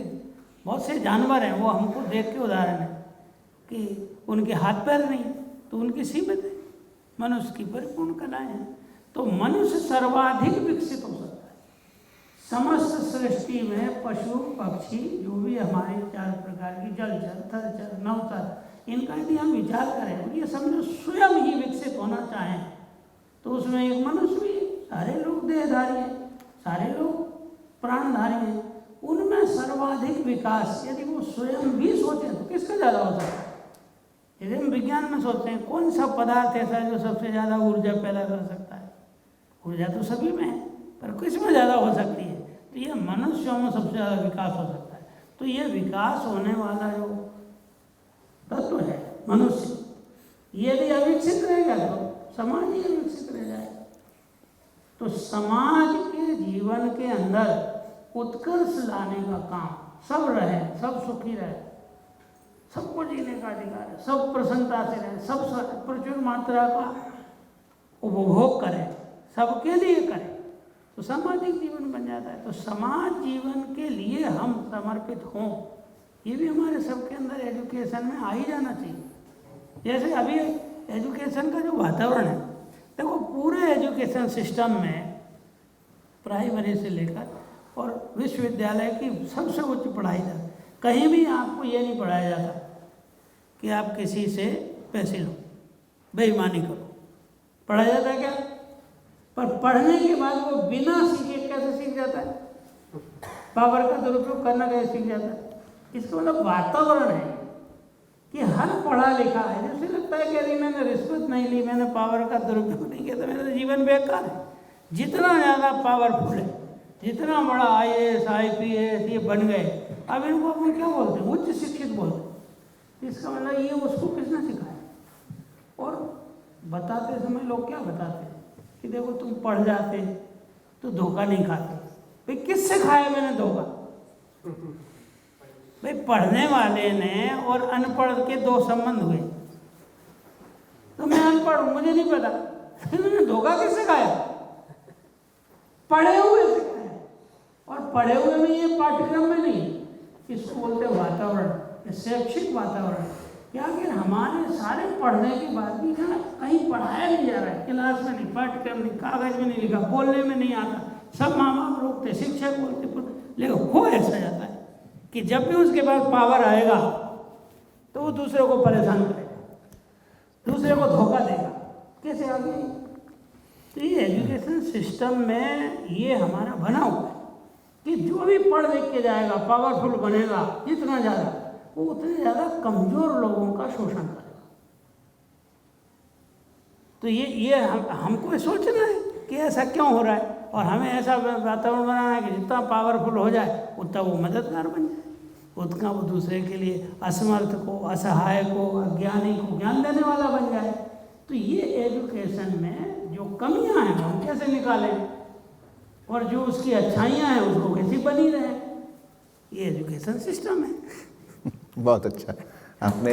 Speaker 5: बहुत से जानवर हैं, वो हमको देख के उदाहरण है कि उनके हाथ पैर नहीं तो उनकी सीमित है। मनुष्य की परिपूर्ण कलाएं हैं। तो मनुष्य सर्वाधिक विकसित हो सकता है। समस्त सृष्टि में पशु पक्षी जो भी हमारे 4 प्रकार की जलचर, थलचर, नवचर, इनका यदि हम विचार करें, ये समझो स्वयं ही विकसित होना चाहें, तो उसमें एक मनुष्य भी, सारे लोग देहधारी हैं, सारे लोग प्राणधारी हैं, उनमें सर्वाधिक विकास यदि वो स्वयं भी सोचें तो किसका ज़्यादा हो सकता है? यदि हम विज्ञान में सोचते हैं कौन सा पदार्थ ऐसा है जो सबसे ज़्यादा ऊर्जा पैदा कर सकता है? ऊर्जा तो सभी में है, पर किस में ज़्यादा हो सकती है? तो ये मनुष्यों में सबसे ज़्यादा विकास हो सकता है। तो ये विकास होने वाला जो तत्व है मनुष्य, यदि अविकसित रहेगा तो समाज ही अविकसित रह जाएगा। तो समाज के जीवन के अंदर उत्कर्ष लाने का काम, सब रहे, सब सुखी रहे, सबको जीने का अधिकार है, सब प्रसन्नता से रहे, सब प्रचुर मात्रा का उपभोग करें, सबके लिए करें, तो सामाजिक जीवन बन जाता है। तो समाज जीवन के लिए हम समर्पित हों, ये भी हमारे सबके अंदर एजुकेशन में आ ही जाना चाहिए। जैसे अभी एजुकेशन का जो वातावरण है, देखो पूरे एजुकेशन सिस्टम में प्राइमरी से लेकर और विश्वविद्यालय की सबसे उच्च पढ़ाई तक कहीं भी आपको ये नहीं पढ़ाया जाता कि आप किसी से पैसे लो, बेईमानी करो। पढ़ाया जाता है क्या? पर पढ़ने के बाद वो बिना सीखे कैसे सीख जाता है? पावर का दुरुपयोग करना कैसे सीख जाता है? इसका मतलब वातावरण है कि हर पढ़ा लिखा है जैसे लगता है कि यदि मैंने रिश्वत नहीं ली, मैंने पावर का दुरुपयोग नहीं किया तो मेरा जीवन बेकार है। जितना ज़्यादा पावरफुल है, जितना बड़ा IAS, IPS ये बन गए, अब इनको अपन क्या बोलते हैं? उच्च शिक्षित बोलते हैं। इसका मतलब ये उसको किसने सिखाया? और बताते समय लोग क्या बताते हैं कि देखो तुम पढ़ जाते तो धोखा नहीं खाते। भाई किससे खाया मैंने धोखा? भाई पढ़ने वाले ने और अनपढ़ के 2 संबंध हुए। तो मैं अनपढ़ हूँ, मुझे नहीं पता, फिर मैंने धोखा किससे खाया? पढ़े हुए से खाया। और पढ़े हुए में ये पाठ्यक्रम में नहीं, इसको बोलते हैं वातावरण, शैक्षिक वातावरण। क्या कि हमारे सारे पढ़ने के बाद भी कहीं पढ़ाया नहीं जा रहा है, क्लास में नहीं, पाठ्यक्रम नहीं, कागज में नहीं लिखा, बोलने में नहीं आता, सब माँ बाप रोकते, शिक्षक बोलते, लेकिन हो ऐसा जाता है कि जब भी उसके पास पावर आएगा तो वो दूसरे को परेशान करेगा, दूसरे को धोखा देगा। कैसे आगे? तो ये एजुकेशन सिस्टम में ये हमारा बना हुआ है कि जो भी पढ़ लिख के जाएगा, पावरफुल बनेगा, जितना ज़्यादा वो उतने ज़्यादा कमज़ोर लोगों का शोषण करेगा। तो ये हमको सोचना है कि ऐसा क्यों हो रहा है, और हमें ऐसा वातावरण बनाना है कि जितना पावरफुल हो जाए उतना वो मददगार बन जाए, उतना वो दूसरे के लिए असमर्थ को, असहाय को, अज्ञानी को ज्ञान देने वाला बन जाए। तो ये एजुकेशन में जो कमियां हैं हम कैसे निकालें, और जो उसकी अच्छाइयां हैं उसको कैसे बनी रहे, ये एजुकेशन सिस्टम है।
Speaker 3: बहुत अच्छा। आपने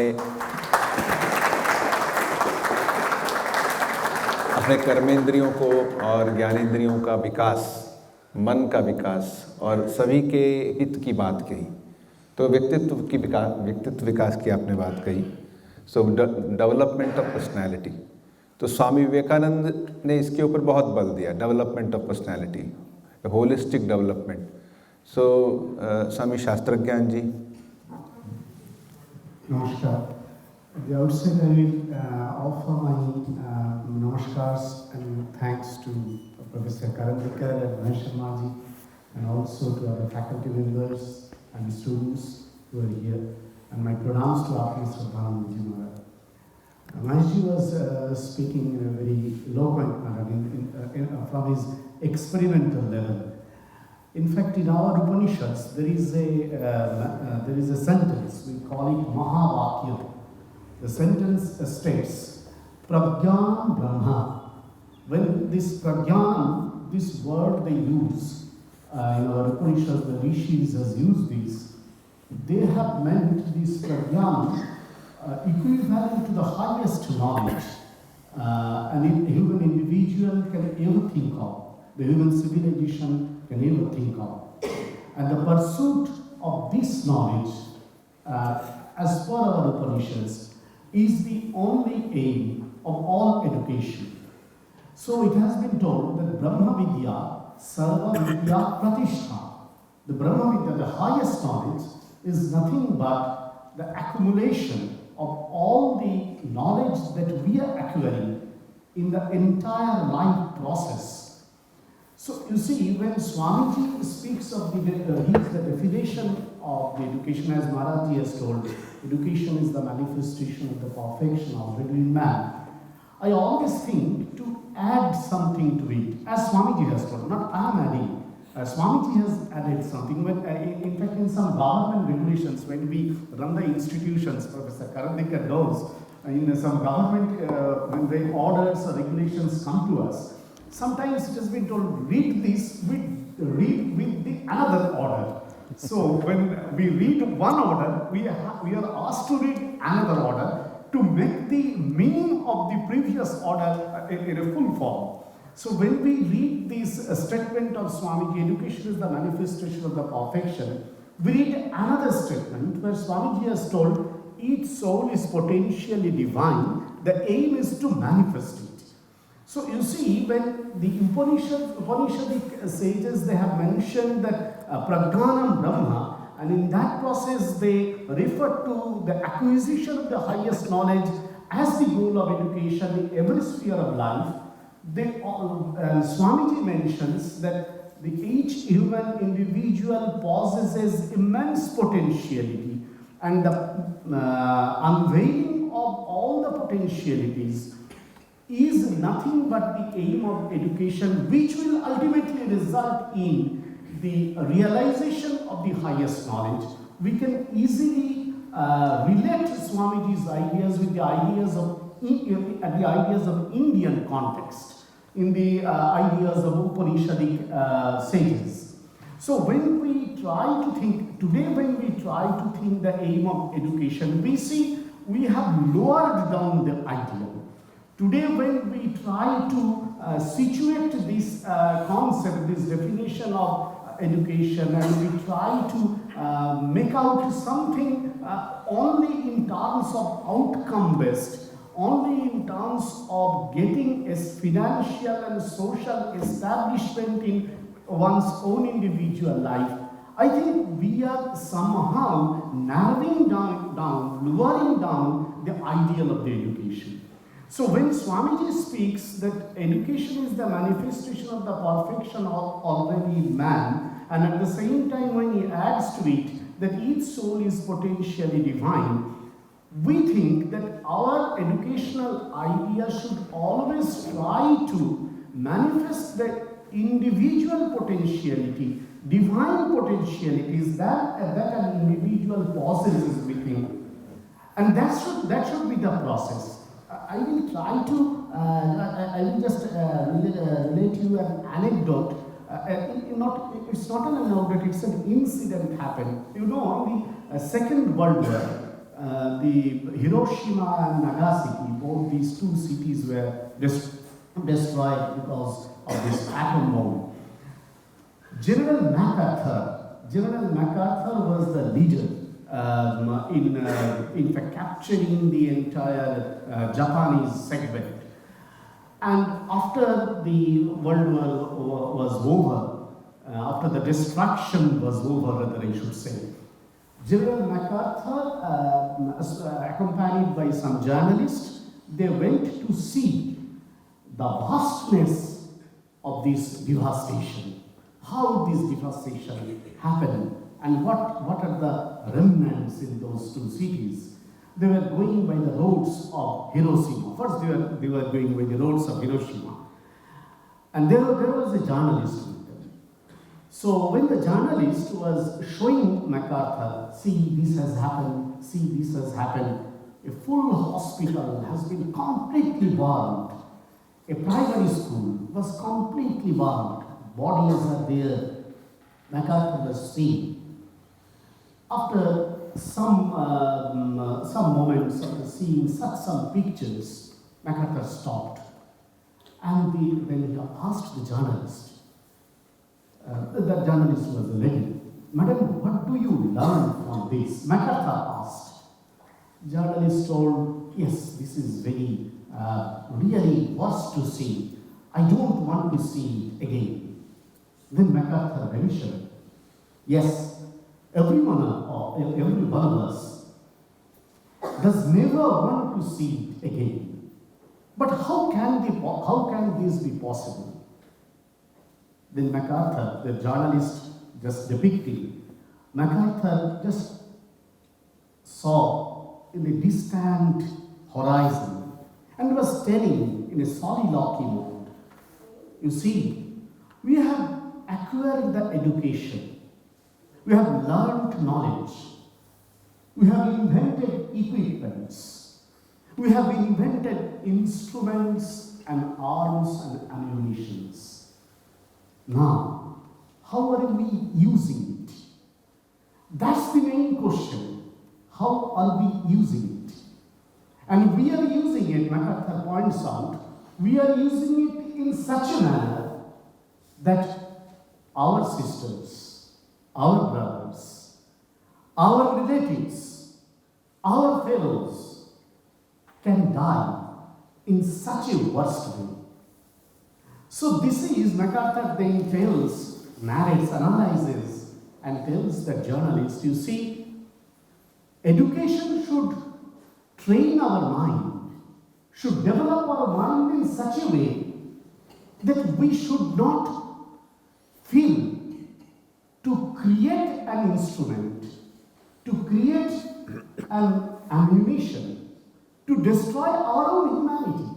Speaker 3: अपने कर्मेंद्रियों को और ज्ञानेंद्रियों का विकास, मन का विकास और सभी के हित की बात कही। तो व्यक्तित्व विकास की आपने बात कही। सो डेवलपमेंट ऑफ पर्सनैलिटी, तो स्वामी विवेकानंद ने इसके ऊपर बहुत बल दिया, development of personality, holistic development. So Swami Shastragyan ji.
Speaker 6: Namaskar. At the outset, I will offer my namaskars and thanks to Professor Karandikar and Mahesh ji, and also to our faculty members and students who are here, and my pronouns to Atmashraddhananda. Mahesh ji was speaking in a very eloquent manner from his experimental level. In fact, in our Upanishads, there is a sentence, we call it Mahavakya. The sentence states, Prajnana Brahma. When this Prajnana, this word they use, in our Upanishads, the Rishis has used this, they have meant this Prajnana equivalent to the highest knowledge an human individual can ever think of, the human civilization can ever think of. And the pursuit of this knowledge, as per our Upanishads, is the only aim of all education. So it has been told that Brahma Vidya Sarva Vidya Pratishtha. The Brahma Vidya, the highest knowledge, is nothing but the accumulation of all the knowledge that we are acquiring in the entire life process. So you see, when Swamiji speaks of the definition of the education, as Maharaj has told, education is the manifestation of the perfection already in man. I always think to add something to it, as Swamiji has told, not I am adding. Swamiji has added something. When, in fact, in some government regulations, when we run the institutions, Professor Karandikar knows, in some government, when the orders or regulations come to us, sometimes it has been told, read this, read with the another order. So when we read one order, we are asked to read another order to make the meaning of the previous order in a full form. So when we read this statement of Swamiji, education is the manifestation of the perfection, we read another statement where Swamiji has told, each soul is potentially divine, the aim is to manifest it. So you see, when the Upanishadic sages, they have mentioned that Prajnanam Brahma, and in that process they refer to the acquisition of the highest knowledge as the goal of education in every sphere of life. Swamiji mentions that each human individual possesses immense potentiality, and the unveiling of all the potentialities is nothing but the aim of education, which will ultimately result in the realization of the highest knowledge. We can easily relate Swamiji's ideas with the ideas of Indian context, in the ideas of Upanishadic sages. So when we try to think, today when we try to think the aim of education, we see we have lowered down the ideal. Today when we try to situate this concept, this definition of education, and we try to make out something only in terms of outcome based, only in terms of getting a financial and social establishment in one's own individual life, I think we are somehow narrowing down, lowering down the ideal of the education. So when Swamiji speaks that education is the manifestation of the perfection of already man, and at the same time when he adds to it that each soul is potentially divine, we think that our educational idea should always try to manifest the individual potentiality, divine potentialities that an individual possesses within. And that should be the process. I will try to, I will just relate you an anecdote. It's not an anecdote, it's an incident happened. You know, in the Second World War, the Hiroshima and Nagasaki, both these two cities were destroyed because of this atom bomb. General MacArthur was the leader in fact capturing the entire Japanese segment. And after the World War was over, after the destruction was over, rather I should say, General MacArthur, accompanied by some journalists, they went to see the vastness of this devastation, how this devastation happened, and what are the remnants in those two cities. They were going by the roads of Hiroshima. First they were going by the roads of Hiroshima. And there was a journalist with them. So when the journalist was showing MacArthur, see this has happened, see this has happened, a full hospital has been completely burned. A primary school was completely burned. Bodies are there. MacArthur was seeing. After some moments of seeing some pictures, MacArthur stopped. And when he asked the journalist, the journalist was a lady, "Madam, what do you learn from this?" MacArthur asked. Journalist told, "Yes, this is very really worse to see. I don't want to see it again." Then MacArthur mentioned, Yes, every one of us does never want to see it again. But how can this be possible? Then MacArthur, the journalist just depicting, MacArthur just saw in a distant horizon and was telling in a soliloquy mode, you see, we have acquired the education, we have learned knowledge, we have invented equipments, we have invented instruments and arms and ammunitions. Now, how are we using it? That's the main question. How are we using it? And we are using it, MacArthur points out, we are using it in such a manner that our sisters, our brothers, our relatives, our fellows can die in such a worst way. So this is, MacArthur then tells, narrates, analyzes, and tells the journalist, you see, education should train our mind, should develop our mind in such a way that we should not feel to create an instrument, to create an ammunition, to destroy our own humanity.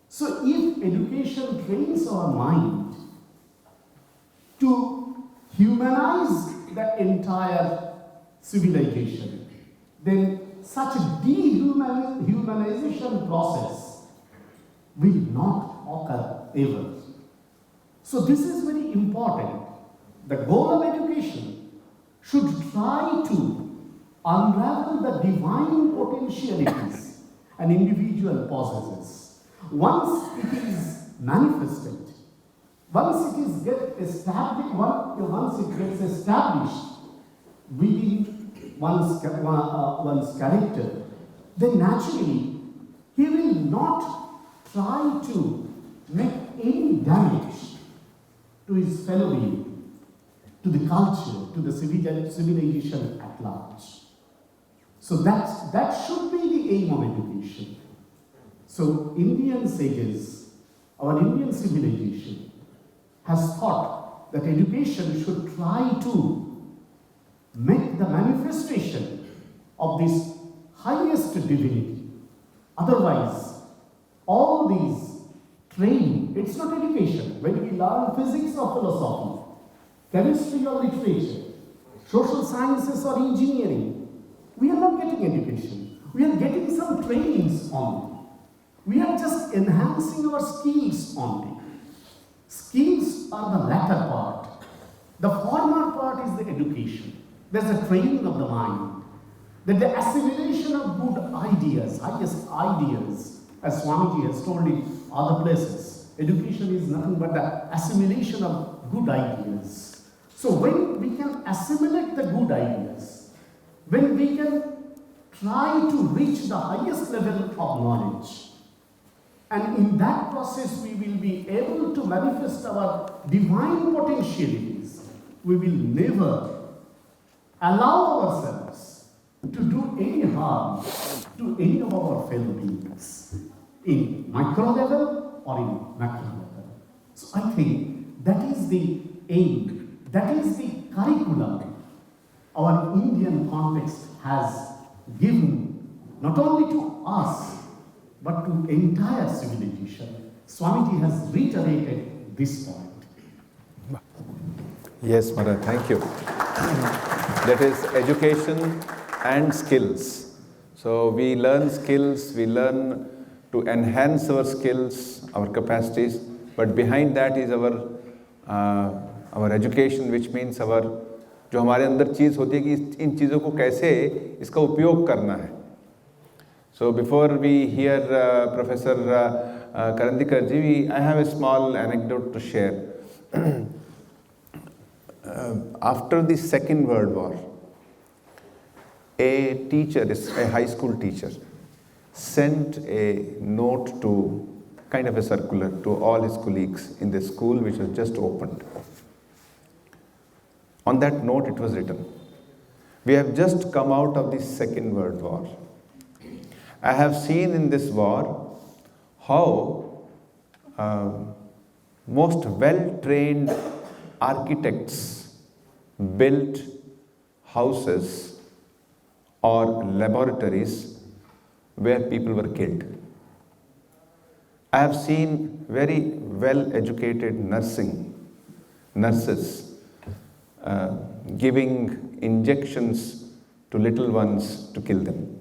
Speaker 6: So if education trains our mind to humanize the entire civilization, then such a dehumanization process will not occur ever. So this is very important. The goal of education should try to unravel the divine potentialities an individual possesses. Once it is manifested, once it gets established within one's character, then naturally he will not try to make any damage to his fellow being, to the culture, to the civilization at large. So that should be the aim of education. So Indian sages, our Indian civilization, has thought that education should try to make the manifestation of this highest divinity. Otherwise, all these training, it's not education. When we learn physics or philosophy, chemistry or literature, social sciences or engineering, we are not getting education. We are getting some trainings only. We are just enhancing our skills only. Skills are the latter part. The former part is the education. There's a training of the mind. That the assimilation of good ideas, highest ideas, as Swamiji has told in other places, education is nothing but the assimilation of good ideas. So when we can assimilate the good ideas, when we can try to reach the highest level of knowledge, and in that process we will be able to manifest our divine potentialities, we will never allow ourselves to do any harm to any of our fellow beings in micro level or in macro level. So I think that is the aim, that is the curriculum our Indian context has given not only to us but to entire civilization. Swamiji has reiterated this point.
Speaker 3: Yes, Maharaj, thank you. That is education and skills. So we learn skills, we learn to enhance our skills, our capacities, but behind that is our education, which means our जो हमारे अंदर चीज़ होती है कि इन चीज़ों को कैसे इसका उपयोग करना है. So before we hear Professor Karandikar ji, I have a small anecdote to share. After the Second World War, a teacher, a high school teacher, sent a note to, kind of a circular, to all his colleagues in the school which was just opened. On that note, it was written. We have just come out of the Second World War. I have seen in this war how most well-trained architects built houses or laboratories where people were killed. I have seen very well-educated nurses giving injections to little ones to kill them.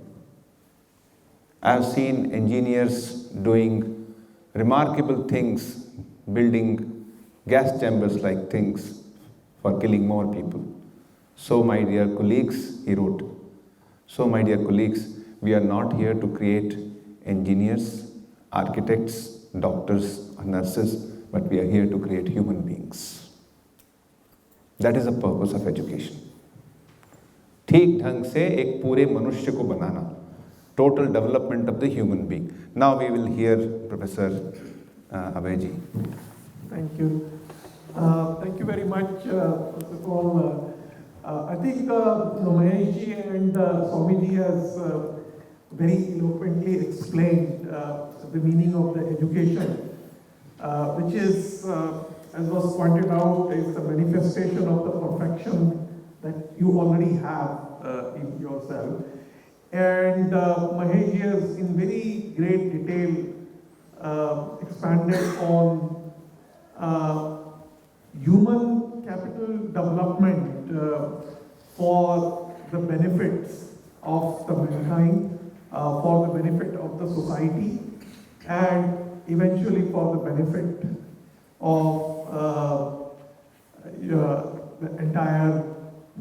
Speaker 3: I have seen engineers doing remarkable things, building gas chambers like things for killing more people. So my dear colleagues, he wrote, so my dear colleagues, we are not here to create engineers, architects, doctors, or nurses, but we are here to create human beings. That is the purpose of education. ठीक ढंग से एक पूरे मनुष्य को बनाना, total development of the human being. Now we will hear Professor Abhay ji.
Speaker 7: Thank you. Thank you very much. First of all, I think Mahesh ji and Swami ji has very eloquently explained the meaning of the education, which is, as was pointed out, is the manifestation of the perfection that you already have in yourself. And Mahesh ji has in very great detail expanded on human capital development for the benefits of the mankind, for the benefit of the society, and eventually for the benefit of the entire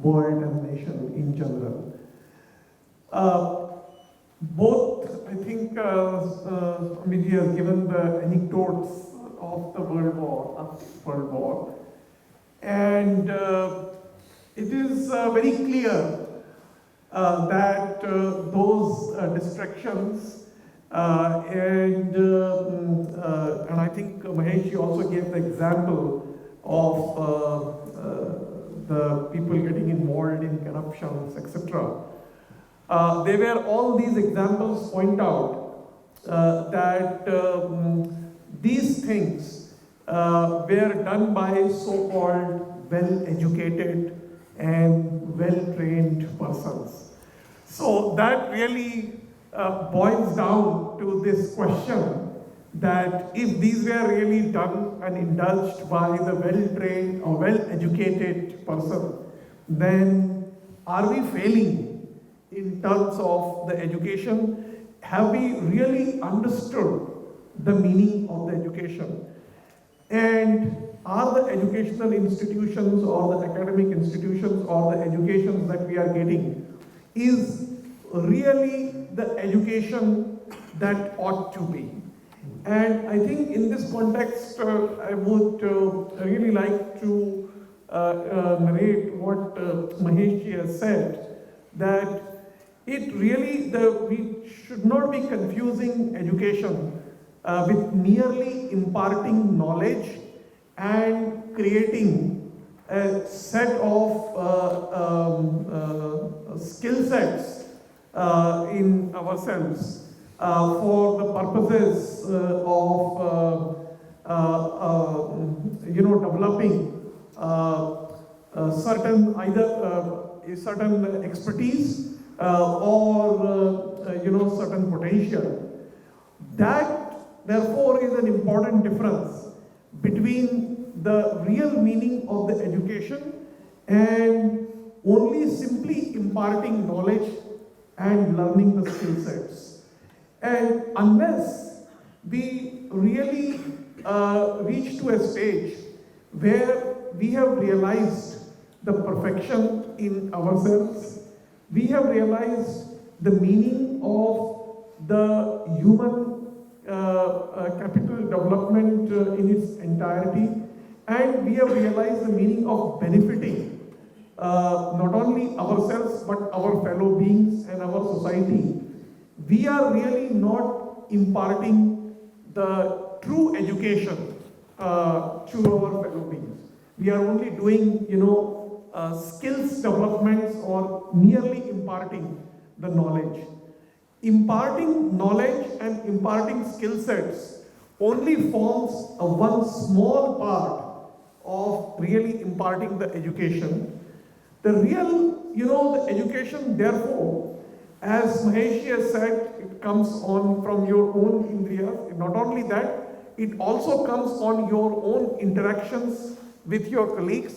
Speaker 7: world and nation in general. Both, I think, Samiti has given the anecdotes of the World War, and it is very clear that those distractions and I think Mahesh also gave the example of the people getting involved in corruptions, etc. There were all these examples point out that these things were done by so-called well-educated and well-trained persons. So that really boils down to this question that if these were really done and indulged by the well-trained or well-educated person, then are we failing in terms of the education? Have we really understood the meaning of the education? And are the educational institutions or the academic institutions or the educations that we are getting is really the education that ought to be? And I think in this context, I would really like to narrate what Mahesh ji has said, that it really, we should not be confusing education with merely imparting knowledge and creating a set of skill sets in ourselves for the purposes of developing certain certain expertise or certain potential. That therefore is an important difference between the real meaning of the education and only simply imparting knowledge and learning the skill sets. And unless we really reach to a stage where we have realized the perfection in ourselves, we have realized the meaning of the human capital development in its entirety, and we have realized the meaning of benefiting not only ourselves but our fellow beings and our society, we are really not imparting the true education to our fellow beings. We are only doing, skills developments or merely imparting the knowledge. Imparting knowledge and imparting skill sets only forms one small part of really imparting the education. The real, the education, therefore, as Mahesh has said, it comes on from your own indriyas. Not only that, it also comes on your own interactions with your colleagues.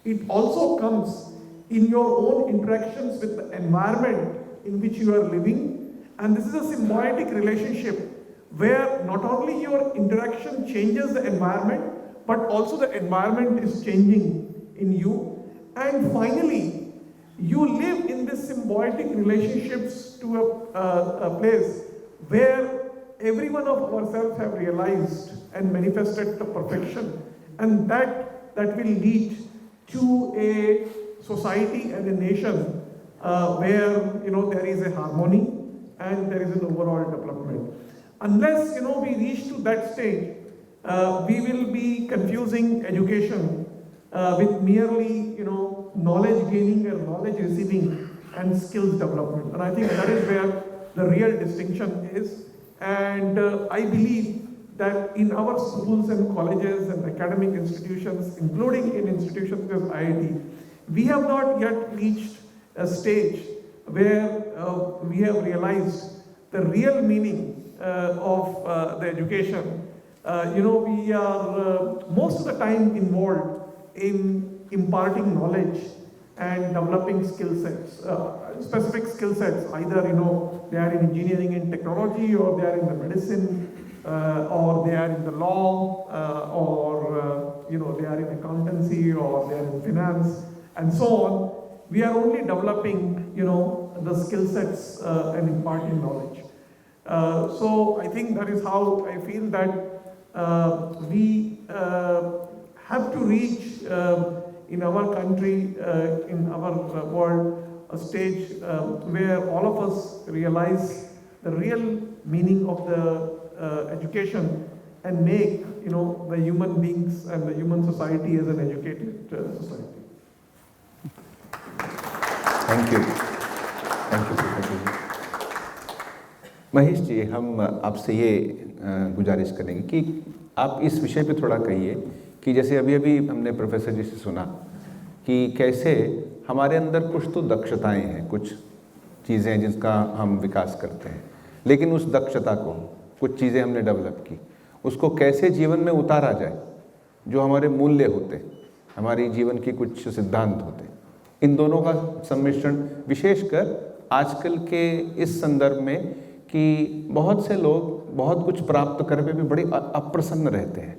Speaker 7: It also comes in your own interactions with the environment in which you are living. And this is a symbiotic relationship where not only your interaction changes the environment, but also the environment is changing in you. And finally, you live in this symbiotic relationships to a place where every one of ourselves have realized and manifested the perfection, and that will lead to a society and a nation where there is a harmony and there is an overall development. Unless we reach to that stage, we will be confusing education with merely knowledge gaining or knowledge receiving and skills development. And I think that is where the real distinction is. And I believe that in our schools and colleges and academic institutions, including in institutions like IIT, we have not yet reached a stage where we have realized the real meaning of the education. We are most of the time involved in imparting knowledge and developing skill sets, specific skill sets, either they are in engineering and technology, or they are in the medicine, or they are in the law, or they are in accountancy, or they are in finance, and so on. We are only developing the skill sets and imparting knowledge. So I think that is how I feel that we have to reach in our country, in our world, a stage where all of us realize the real meaning of the education and make the human beings and the human society as an educated society.
Speaker 3: Thank you Mahesh ji, हम आपसे ये गुजारिश करेंगे कि आप इस विषय पे थोड़ा कहिए कि जैसे अभी अभी हमने प्रोफेसर जी से सुना कि कैसे हमारे अंदर कुछ तो दक्षताएं हैं, कुछ चीज़ें जिसका हम विकास करते हैं, लेकिन उस दक्षता को, कुछ चीज़ें हमने डेवलप की, उसको कैसे जीवन में उतारा जाए, जो हमारे मूल्य होते, हमारी जीवन की कुछ सिद्धांत होते, इन दोनों का सम्मिश्रण, विशेषकर आजकल के इस संदर्भ में कि बहुत से लोग बहुत कुछ प्राप्त करने पे भी बड़े अप्रसन्न रहते हैं,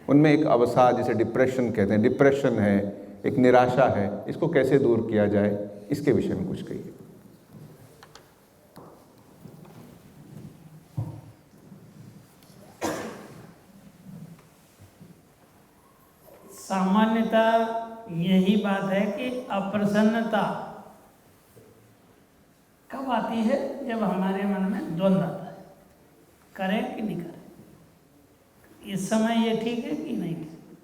Speaker 3: उनमें एक अवसाद, जिसे डिप्रेशन कहते हैं, डिप्रेशन है, एक निराशा है, इसको कैसे दूर किया जाए, इसके विषय में कुछ कहिए।
Speaker 5: सामान्यतः यही बात है कि अप्रसन्नता कब आती है? जब हमारे मन में द्वंद्व आता है, करें कि नहीं करें, इस समय ये ठीक है कि नहीं ठीक,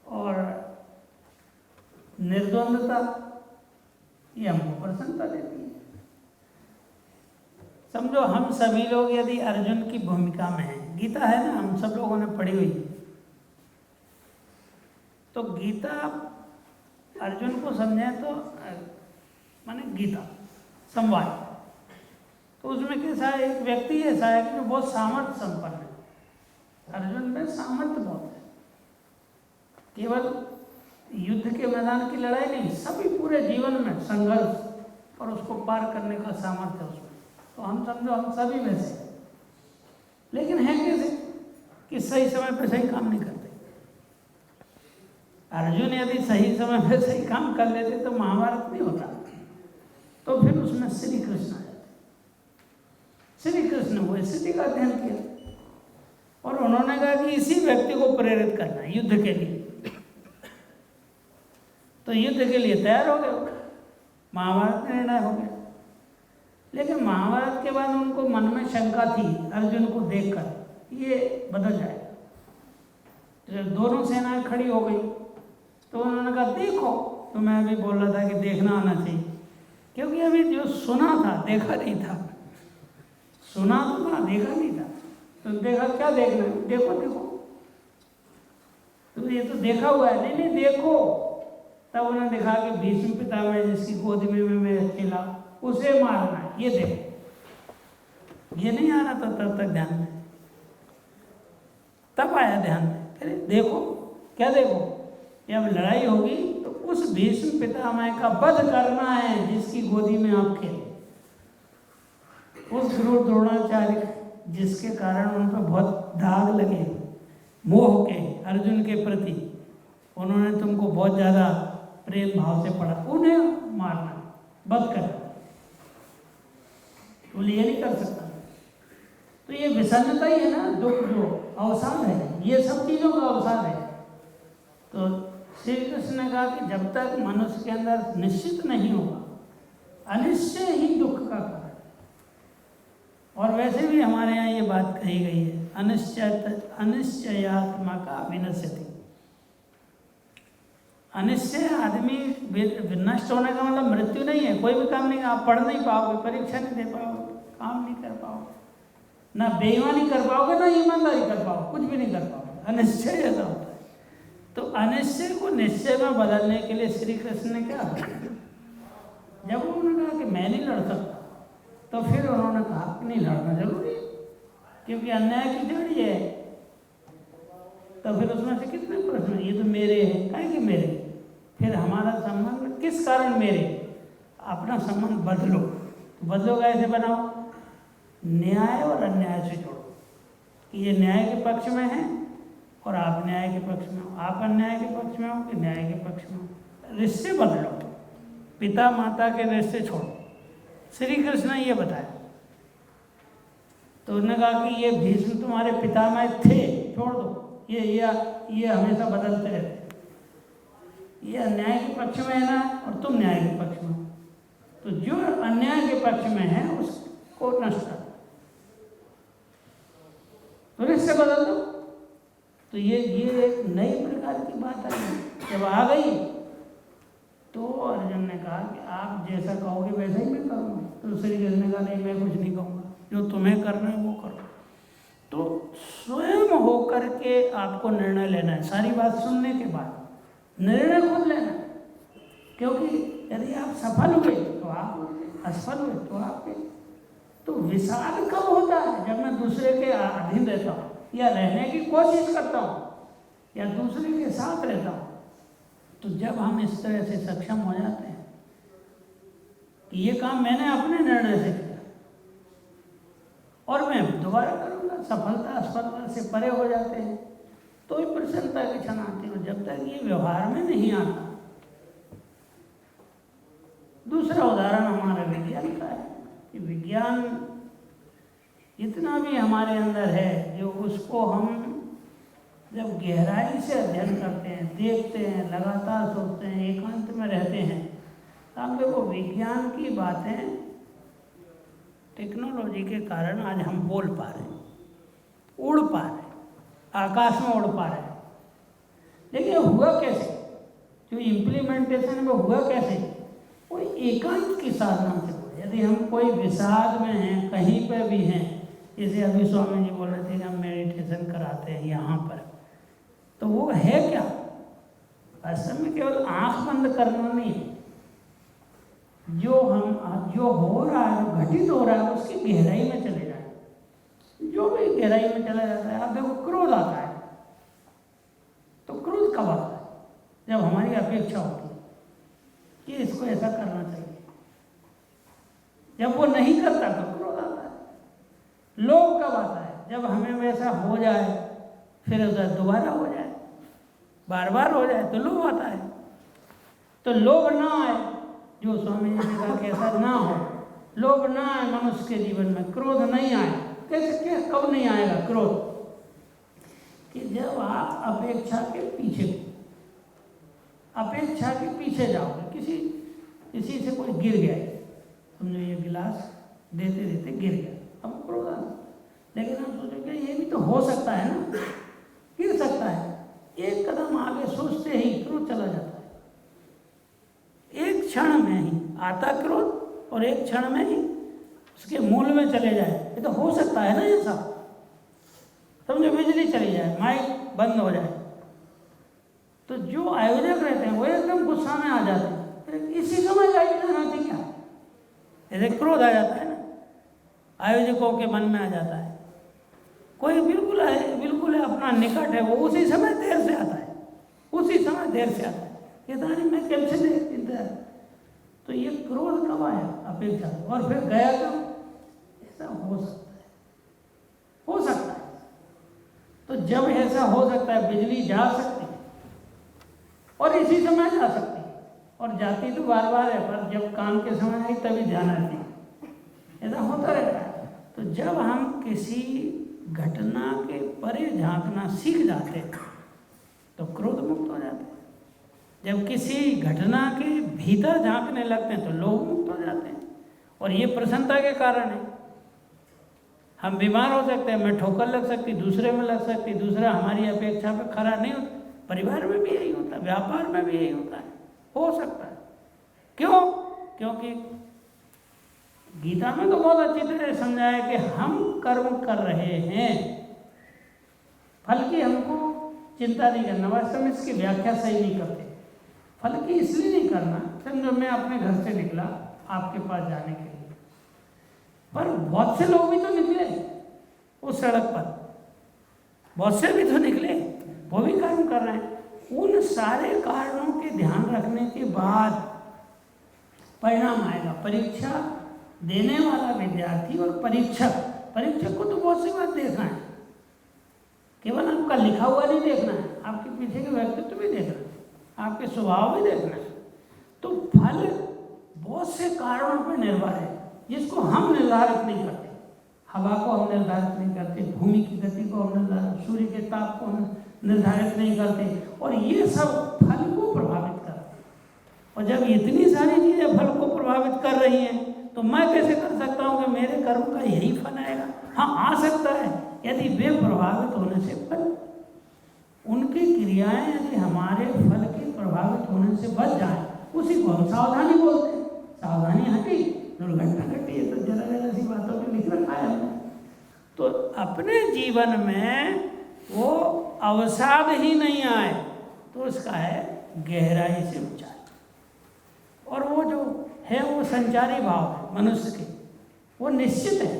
Speaker 5: और निर्द्वंदता ये हमको प्रसन्नता देती है। समझो हम सभी लोग यदि अर्जुन की भूमिका में हैं, गीता है ना, हम सब लोगों ने पढ़ी हुई है, तो गीता अर्जुन को समझे तो माने गीता संवाद, तो उसमें कैसा है, एक व्यक्ति ऐसा है कि जो बहुत सामर्थ्य संपन्न है। अर्जुन में सामर्थ्य बहुत है, केवल युद्ध के मैदान की लड़ाई नहीं, सभी पूरे जीवन में संघर्ष और उसको पार करने का सामर्थ्य है उसमें। तो हम समझो हम सभी में से, लेकिन है कैसे कि सही समय पर सही काम नहीं करते। अर्जुन यदि सही समय पर सही काम कर लेते तो महाभारत नहीं होता। तो फिर उसमें श्री कृष्ण आए, श्री कृष्ण हुए, स्थिति का अध्ययन किया और उन्होंने कहा कि इसी व्यक्ति को प्रेरित करना है युद्ध के लिए, तो युद्ध के लिए तैयार हो गए, महाभारत में निर्णय हो गया। लेकिन महाभारत के बाद उनको मन में शंका थी अर्जुन को देखकर, ये बदल जाएगा। तो जब दोनों सेनाएं खड़ी हो गई तो उन्होंने कहा देखो, तो मैं अभी बोल रहा था कि देखना आना चाहिए, क्योंकि अभी जो सुना था देखा नहीं था, सुना तो था देखा नहीं था। तो देखा, क्या देखना है, देखो देखो, तो ये तो देखा हुआ है, नहीं नहीं देखो। तब उन्होंने देखा कि भीष्म पितामह जिसकी गोद में मैं खेला उसे मारना है, ये देखो। ये नहीं आ रहा था तब तक ध्यान में, तब आया ध्यान में, अरे देखो, क्या देखो, जब लड़ाई होगी तो उस भीष्म पितामह का वध करना है जिसकी गोदी में आप खेले, उस गुरु द्रोणाचार्य जिसके कारण उन पर बहुत दाग लगे मोह के, अर्जुन के प्रति, उन्होंने तुमको बहुत ज़्यादा प्रेम भाव से पढ़ा, उन्हें मारना, वध करना, तो ये नहीं कर सकता। तो ये विषन्नता ही है ना, दुख जो अवसान है, ये सब चीज़ों का अवसान है। तो श्री कृष्ण ने कहा कि जब तक मनुष्य के अंदर निश्चित नहीं होगा, अनिश्चय ही दुख का कारण। और वैसे भी हमारे यहाँ ये बात कही गई है, अनिश्चयात्मा का विनश्यति। अनिश्चय आदमी नष्ट होने का मतलब मृत्यु नहीं है, कोई भी काम नहीं, आप पढ़ नहीं पाओगे, परीक्षा नहीं दे पाओगे, काम नहीं कर पाओगे, ना बेईमानी कर पाओगे, ना ईमानदारी कर पाओगे, कुछ भी नहीं कर पाओगे, अनिश्चय ऐसा होता है। तो अनिश्चय को निश्चय में बदलने के लिए श्री कृष्ण ने क्या किया? जब उन्होंने कहा कि मैं नहीं लड़ सकता, तो फिर उन्होंने कहा कि नहीं लड़ना जरूरी है, क्योंकि अन्याय की जड़ ये है। तो फिर उसमें से कितने प्रश्न, ये तो मेरे हैं, कहें कि मेरे, फिर हमारा संबंध किस कारण मेरे, अपना संबंध बदलो। तो बदलो कैसे बनाओ? न्याय और अन्याय से जोड़ो, कि ये न्याय के पक्ष में है और आप न्याय के पक्ष में हो, आप अन्याय के पक्ष में हो कि न्याय के पक्ष में हो। रिश्ते बदलो, पिता माता के रिश्ते छोड़ो। श्री कृष्ण ने ये बताया। तो उन्होंने कहा कि ये भीष्म तुम्हारे पितामह थे, छोड़ दो, ये हमेशा बदलते रहते, ये अन्याय के पक्ष में है ना, और तुम न्याय के पक्ष में हो, तो जो अन्याय के पक्ष में है उसको नष्ट कर, तो रिश्ते बदल दो। तो ये एक नई प्रकार की बात है, जब आ गई तो अर्जुन ने कहा कि आप जैसा कहोगे वैसा ही मैं करूँगा। तो श्री कृष्ण ने कहा नहीं, मैं कुछ नहीं कहूँगा, जो तुम्हें करना है वो करो। तो स्वयं होकर के आपको निर्णय लेना है, सारी बात सुनने के बाद निर्णय खुद लेना है, क्योंकि यदि आप सफल हुए तो आप, असफल हुए तो आपके। तो विषाद कब होता है? जब मैं दूसरे के अधीन रहता हूँ, या रहने की कोशिश करता हूँ, या दूसरे के साथ रहता हूँ। तो जब हम इस तरह से सक्षम हो जाते हैं कि ये काम मैंने अपने निर्णय से किया और मैं दोबारा करूँगा, सफलता असफलता से परे हो जाते हैं, तो ही प्रसन्नता की क्षण आती है। जब तक ये व्यवहार में नहीं आता। दूसरा उदाहरण हमारा विज्ञान का है कि विज्ञान इतना भी हमारे अंदर है जो उसको हम जब गहराई से अध्ययन करते हैं, देखते हैं, लगातार सोचते हैं, एकांत में रहते हैं, तो हम देखो विज्ञान की बातें टेक्नोलॉजी के कारण आज हम बोल पा रहे हैं, उड़ पा रहे हैं, आकाश में उड़ पा रहे हैं। लेकिन हुआ कैसे? जो इम्प्लीमेंटेशन में हुआ कैसे? कोई एकांत की साधना से हुआ। यदि हम कोई विषाद में हैं, कहीं पर भी हैं, जैसे अभी स्वामी जी बोल रहे थे कि हम मेडिटेशन कराते हैं यहाँ पर, तो वो है क्या? वास्तव में केवल आंख बंद करना नहीं है। जो हो रहा है, जो घटित हो रहा है, उसकी गहराई में चले जाए। जो भी गहराई में चला जाता है, आप देखो क्रोध आता है, तो क्रोध कब आता है? जब हमारी अपेक्षा होती है कि इसको ऐसा करना चाहिए। जब वो नहीं करता तो क्रोध आता है। लोभ कब आता है? जब हमें वैसा हो जाए, फिर उधर दोबारा हो जाए, बार बार हो जाए, तो लोभ आता है। तो लोभ ना आए, जो स्वामी जी ने कहा कि ऐसा ना हो, लोभ ना आए मनुष्य के जीवन में, क्रोध नहीं आए। कैसे, कब नहीं आएगा क्रोध? कि जब आप अपेक्षा के पीछे जाओगे। किसी से कोई गिर गया, समझो ये गिलास देते देते गिर गया, अब क्रोध आ, लेकिन आप सोचोगे ये भी तो हो सकता है ना, गिर सकता है, एक कदम आगे सोचते ही क्रोध चला जाता है। एक क्षण में ही आता क्रोध और एक क्षण में ही उसके मूल में चले जाए। ये तो हो सकता है ना ऐसा, समझो बिजली चली जाए, माइक बंद हो जाए, तो जो आयोजक रहते हैं वो एकदम गुस्सा में आ जाते हैं, इसी समय लाइट जाना थी क्या, ऐसे क्रोध आ जाता है ना, आयोजकों के मन में आ जाता है। कोई बिल्कुल है अपना निकट है, वो उसी समय देर से आता है, उसी समय देर से आता है, ये तारीफ मैं कल से इंतजार। तो ये क्रोध कब आया अपेक्षा, और फिर गया कब, ऐसा हो सकता है, हो सकता है। तो जब ऐसा हो सकता है, बिजली जा सकती है और इसी समय जा सकती है, और जाती तो बार बार है, पर जब काम के समय आई तभी ध्यान आती है, ऐसा होता रहता है। तो जब हम किसी घटना के परे झांकना सीख जाते हैं तो क्रोध मुक्त हो जाते हैं। जब किसी घटना के भीतर झांकने लगते हैं तो लोभ मुक्त हो जाते हैं, और ये प्रसन्नता के कारण है। हम बीमार हो सकते हैं, हमें ठोकर लग सकती, दूसरे में लग सकती, दूसरा हमारी अपेक्षा पे खरा नहीं होता, परिवार में भी यही होता है, व्यापार में भी यही होता है, हो सकता है। क्यों? क्योंकि गीता में तो बहुत अच्छी तरह समझाया है कि हम कर्म कर रहे हैं, फल की हमको चिंता नहीं करना। वास्तव में इसकी व्याख्या सही नहीं करते। फल की इसलिए नहीं करना, समझो मैं अपने घर से निकला आपके पास जाने के लिए, पर बहुत से लोग भी तो निकले उस सड़क पर, बहुत से भी तो निकले, वो भी कर्म कर रहे हैं। उन सारे कारणों के ध्यान रखने के बाद परिणाम आएगा। परीक्षा देने वाला विद्यार्थी और परीक्षक को तो बहुत सी बात देखना है, केवल आपका लिखा हुआ नहीं देखना है, आपके पीछे के व्यक्तित्व भी देखना है, आपके स्वभाव भी देखना है। तो फल बहुत से कारणों पर निर्भर है, जिसको हम निर्धारित नहीं करते। हवा को हम निर्धारित नहीं करते, भूमि की गति को हम निर्धारित, सूर्य के ताप को हम निर्धारित नहीं करते, और ये सब फल को प्रभावित करते हैं। और जब इतनी सारी चीज़ें फल को प्रभावित कर रही हैं, तो मैं कैसे कर सकता हूँ कि मेरे कर्म का यही फल आएगा? हाँ, आ सकता है, यदि वे प्रभावित होने से फल, उनकी क्रियाएं यदि हमारे फल के प्रभावित होने से बच जाए, उसी को हम सावधानी बोलते हैं। सावधानी हटी, दुर्घटना घटी, है तो जरा जरा सी बातों में लिख रखा है हमने। तो अपने जीवन में वो अवसाद ही नहीं आए तो उसका है गहराई से ऊंचाई। और वो जो है वो संचारी भाव है मनुष्य के, वो निश्चित है।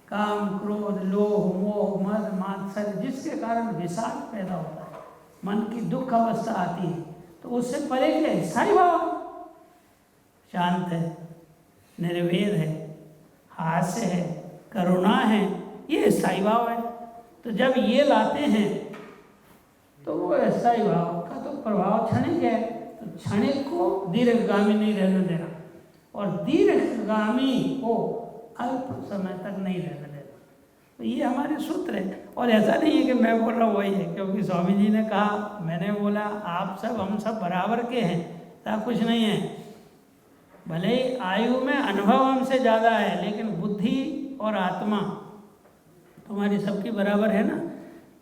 Speaker 5: काम, क्रोध, लोभ, मोह, मद, मात्सर्य, जिसके कारण विषाद पैदा होता है, मन की दुख अवस्था आती है, तो उससे परे के स्थायी भाव शांत है, निर्वेद है, हास्य है, करुणा है, ये स्थायी भाव है। तो जब ये लाते हैं तो वो स्थायी भाव का तो प्रभाव क्षणिक है, तो क्षणिक को दीर्घगामी नहीं रहने देना, और दीर्घगामी को अल्प समय तक नहीं रहने देना। तो ये हमारे सूत्र है। और ऐसा नहीं है कि मैं बोल रहा हूँ वही है, क्योंकि स्वामी जी ने कहा, मैंने बोला आप सब हम सब बराबर के हैं, ऐसा कुछ नहीं है। भले ही आयु में अनुभव हमसे ज़्यादा है, लेकिन बुद्धि और आत्मा तुम्हारी सबकी बराबर है ना।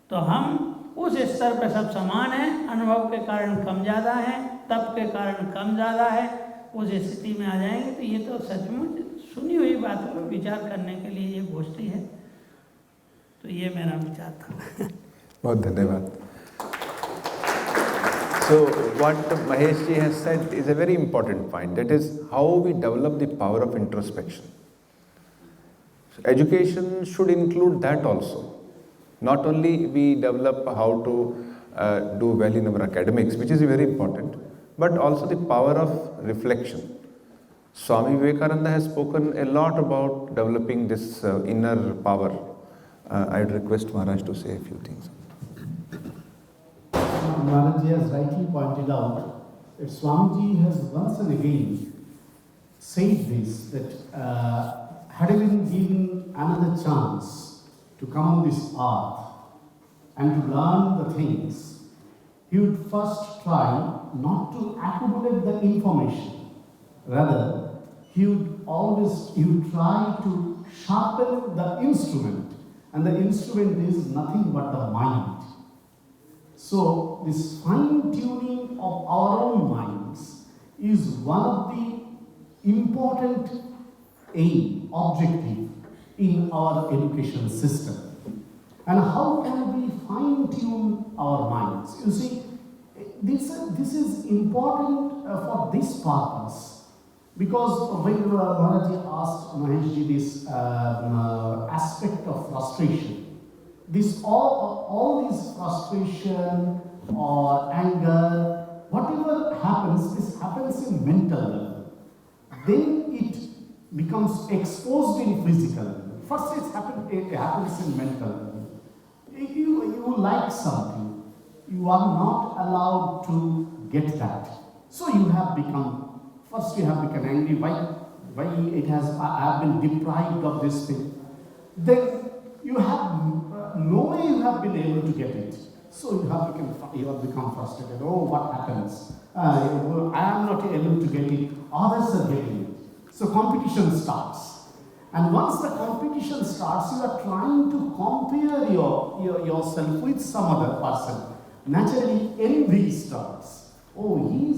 Speaker 5: तो हम उस स्तर पर सब समान हैं, अनुभव के कारण कम ज़्यादा है, तप के कारण कम ज़्यादा है, उस स्थिति में आ जाएंगे। तो ये तो सचमुच सुनी हुई बातों पर विचार करने के लिए ये गोष्ठी है। तो ये मेरा विचार था।
Speaker 3: बहुत धन्यवाद। So what Mahesh ji has said is a very important point. That is how we develop the power of introspection. So education should include that also. Not only we develop how to do well in our academics, which is very important, but also the power of reflection. Swami Vivekananda has spoken a lot about developing this inner power. I would request Maharaj to say a few things.
Speaker 6: Maharaj has rightly pointed out that Swamiji has once and again said this, that had he been given another chance to come on this earth and to learn the things, he would first try not to accumulate the information. Rather, he would try to sharpen the instrument, and the instrument is nothing but the mind. So this fine tuning of our own minds is one of the important aim, objective in our education system. And how can we fine tune our minds? You see, this is important for this purpose, because when Maharaji asked Maheshji this aspect of frustration, this all this frustration or anger, whatever happens, this happens in mental level. Then it becomes exposed in physical level. First it happens in mental level. If you like something, you are not allowed to get that. So you have become angry. Why I have been deprived of this thing. Then you have no way you have been able to get it. So you have become frustrated. Oh, what happens? I am not able to get it. Others are getting it. So competition starts. And once the competition starts, you are trying to compare yourself with some other person. Naturally, envy starts. Oh, he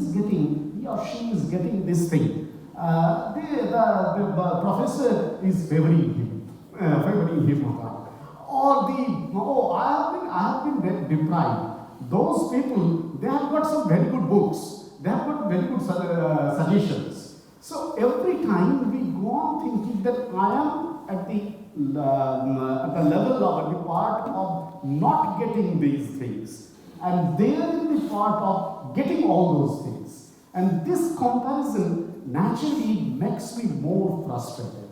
Speaker 6: or she is getting this thing. The professor is favoring him. Or I have been deprived. Those people, they have got some very good books. They have got very good suggestions. So every time we go on thinking that I am at the level or at the part of not getting these things, and they are in the part of getting all those things. And this comparison naturally makes me more frustrated.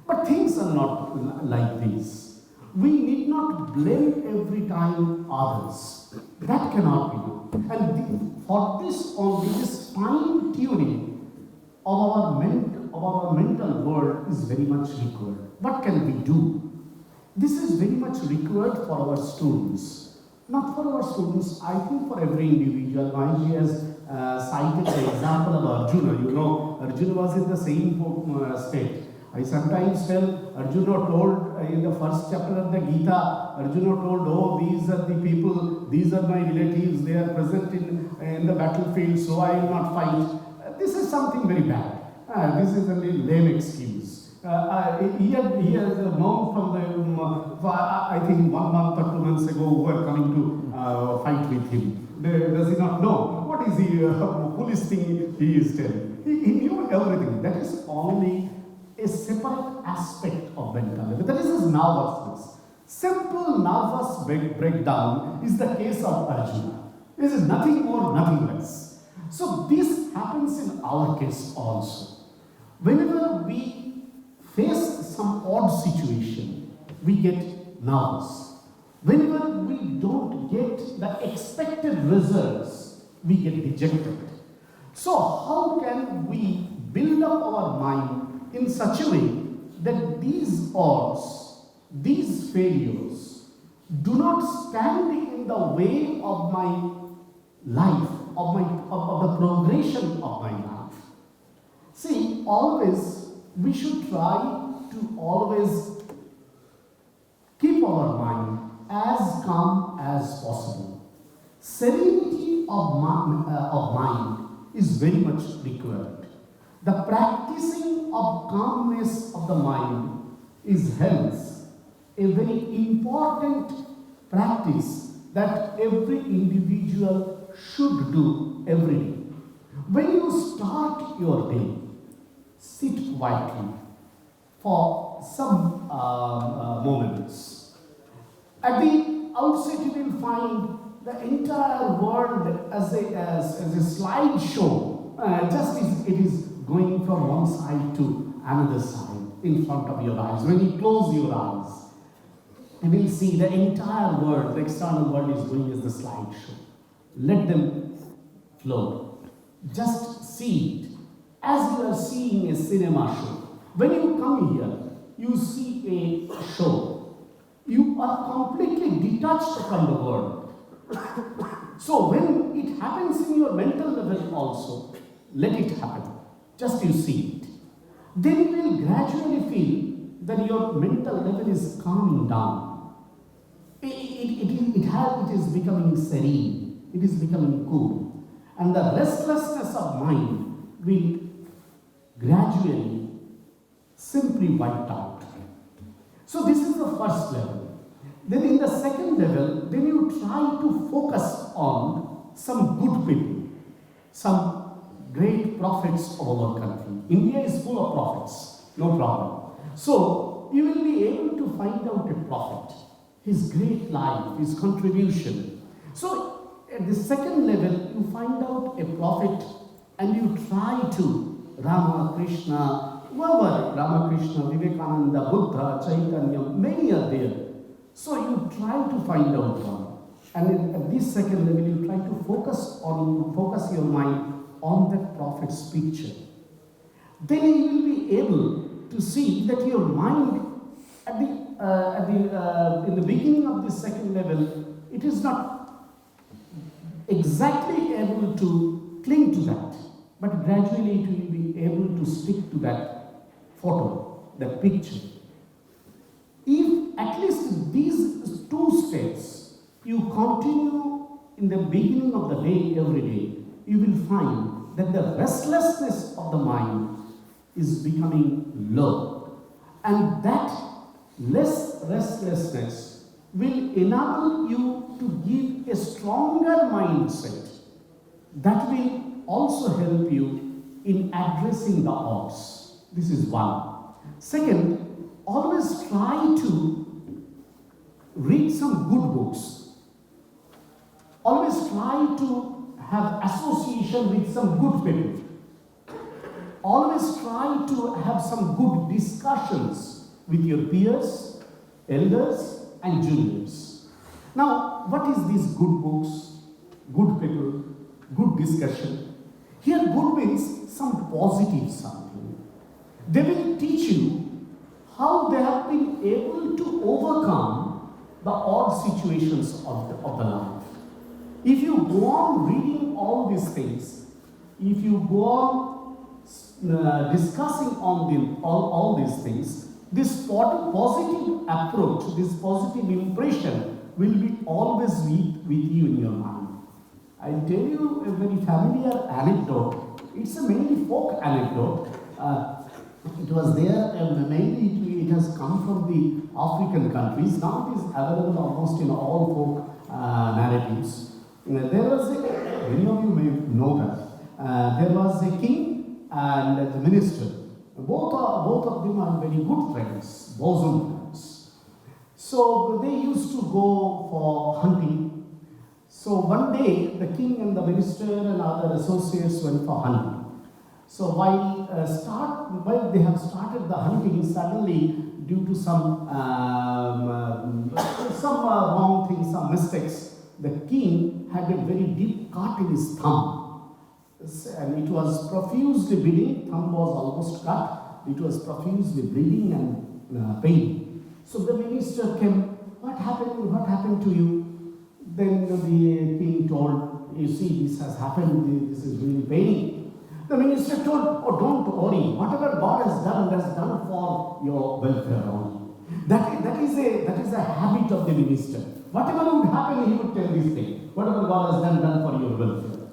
Speaker 6: But things are not like this. We need not blame every time others. That cannot be done. And for this only, this fine tuning of our mental world is very much required. What can we do? This is very much required for our students. Not for our students, I think for every individual. Mahesh has cited the example of Arjuna. You know, Arjuna was in the same state. I sometimes tell, Arjuna told in the first chapter of the Gita, Arjuna told, oh, these are the people, these are my relatives, they are present in the battlefield, so I will not fight. This is something very bad. This is a lame excuse. He has known from the, I think 1 month or 2 months ago, who were coming to fight with him. Does he not know? What is the foolish thing he is telling? He knew everything. That is only a separate aspect of mental level. That is his nervousness. Simple nervous breakdown is the case of Arjuna. This is nothing more, nothing less. So this happens in our case also. Whenever we face some odd situation, we get nervous. Whenever we don't get the expected results, we get dejected. So how can we build up our mind in such a way that these odds, these failures, do not stand in the way of my life, of the progression of my life? See, always we should try to always keep our mind as calm as possible. Serenity of mind is very much required. The practicing of calmness of the mind is hence a very important practice that every individual should do every day. When you start your day, sit quietly for some moments. At the outset, you will find the entire world as a slideshow. Just as it is going from one side to another side in front of your eyes. When you close your eyes, you will see the entire world, the external world is going as the slideshow. Let them flow. Just see it as you are seeing a cinema show. When you come here, you see a show. You are completely detached from the world. So when it happens in your mental level also, let it happen. Just you see it. Then you will gradually feel that your mental level is calming down. it is becoming serene, it is becoming cool, and the restlessness of mind will gradually simply wiped out. So this is the first level. Then in the second level, then you try to focus on some good people, some great prophets of our country. India is full of prophets, no problem. So you will be able to find out a prophet, his great life, his contribution. So at the second level, you find out a prophet and you try to Ramakrishna, whoever, Ramakrishna, Vivekananda, Buddha, Chaitanya, many are there. So you try to find out one. And at this second level, you try to focus your mind on that prophet's picture. Then you will be able to see that your mind in the beginning of this second level, it is not exactly able to cling to that, but gradually it will be able to stick to that photo, that picture. If at least these two steps you continue in the beginning of the day, every day, you will find that the restlessness of the mind is becoming low. And that less restlessness will enable you to give a stronger mindset that will also help you in addressing the odds. This is one. Second, always try to read some good books. Always try to have association with some good people. Always try to have some good discussions with your peers, elders, and juniors. Now, what is these good books, good people, good discussion? Here, good means some positive something. They will teach you how they have been able to overcome the odd situations of the life. If you go on reading all these things, if you go on discussing on all these things, this positive approach, this positive impression will be always with you in your mind. I'll tell you a very familiar anecdote. It's a mainly folk anecdote. It was there, mainly it has come from the African countries. Now it is available almost in all folk narratives. There was many of you may know that. There was a king and the minister. Both of them are very good friends, bosom friends. So they used to go for hunting. So one day the king and the minister and other associates went for hunting. So while they have started the hunting, suddenly due to some wrong things, some mistakes, the king had a very deep cut in his thumb. And it was profusely bleeding, thumb was almost cut, it was profusely bleeding and pain. So the minister came, what happened to you? Then the king told, you see, this has happened, this is really paining. The minister told, oh, don't worry, whatever God has done for your welfare only. That is a habit of the minister. Whatever would happen, he would tell this thing. Whatever God has done for your welfare.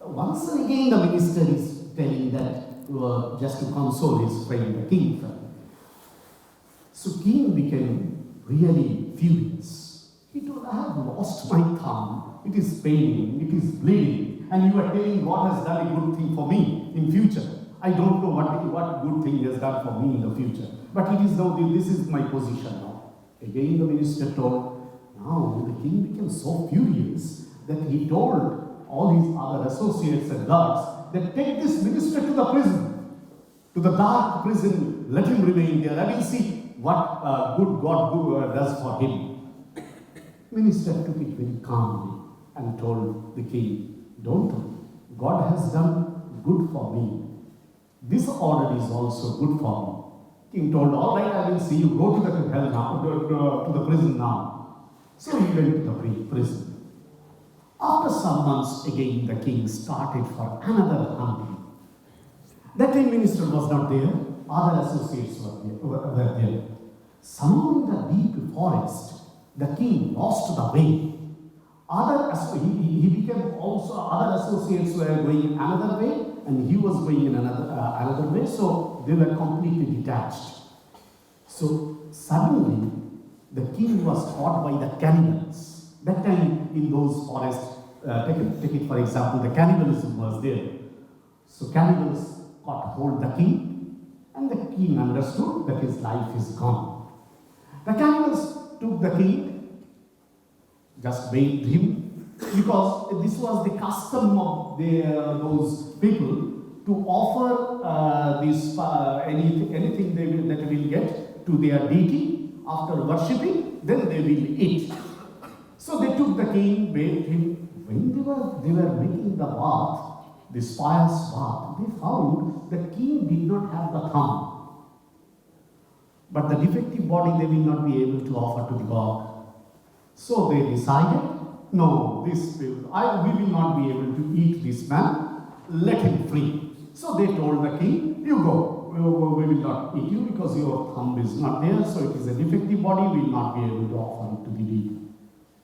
Speaker 6: Once and again, the minister is telling that just to console his friend, the king friend. So king became really furious. He told, I have lost my thumb. It is paining, it is bleeding, and you are telling God has done a good thing for me in future. I don't know what good thing he has done for me in the future. But it is now, this is my position now. Again the minister told, now the king became so furious that he told all his other associates and guards that take this minister to the prison, to the dark prison, let him remain there, and we'll see what good God does for him. Minister took it very calmly and told the king, don't worry, God has done good for me. This order is also good for me. King told, all right, I will see you, go to the hell now, to the prison now. So he went to the prison. After some months, again the king started for another hunting. That time minister was not there, other associates were there. Somewhere in the deep forest, the king lost the way. He became also, other associates were going another way, and he was going in another way, so they were completely detached. So suddenly, the king was caught by the cannibals. That time in those forests, take it for example, the cannibalism was there. So cannibals caught hold of the king, and the king understood that his life is gone. The cannibals took the king, just bathed him, because this was the custom of those people to offer anything that they will get to their deity after worshipping, then they will eat. So they took the king, bathed him. When they were making the bath, this pious bath, they found the king did not have the thumb. But the defective body they will not be able to offer to the god. So they decided, no, we will not be able to eat this man, let him free. So they told the king, you go, we will not eat you because your thumb is not there, so it is a defective body, we will not be able to offer it to the deity.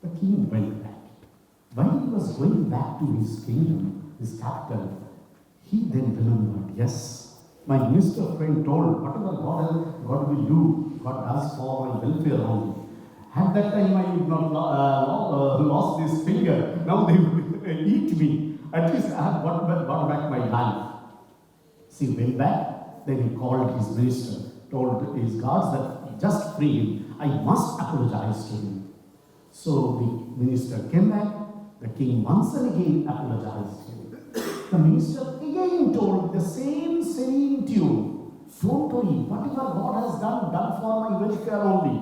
Speaker 6: The king went back. When he was going back to his kingdom, his capital, he then remembered, yes, my minister friend told, whatever God will do, God does for my welfare only. At that time I would not lost this finger, now they will eat me. At least I have got back my life. So he went back, then he called his minister, told his guards that just free him, I must apologize to him. So the minister came back, the king once and again apologized to him. The minister again told the same tune, don't worry, whatever God has done for my welfare only.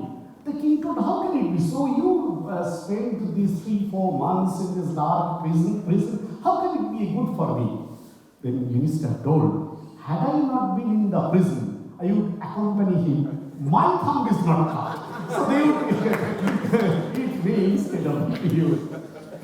Speaker 6: The king told, how can it be so? You spent these 3-4 months in this dark prison, how can it be good for me? The minister told, had I not been in the prison, I would accompany him. My thumb is not cut. So they would eat me instead of you.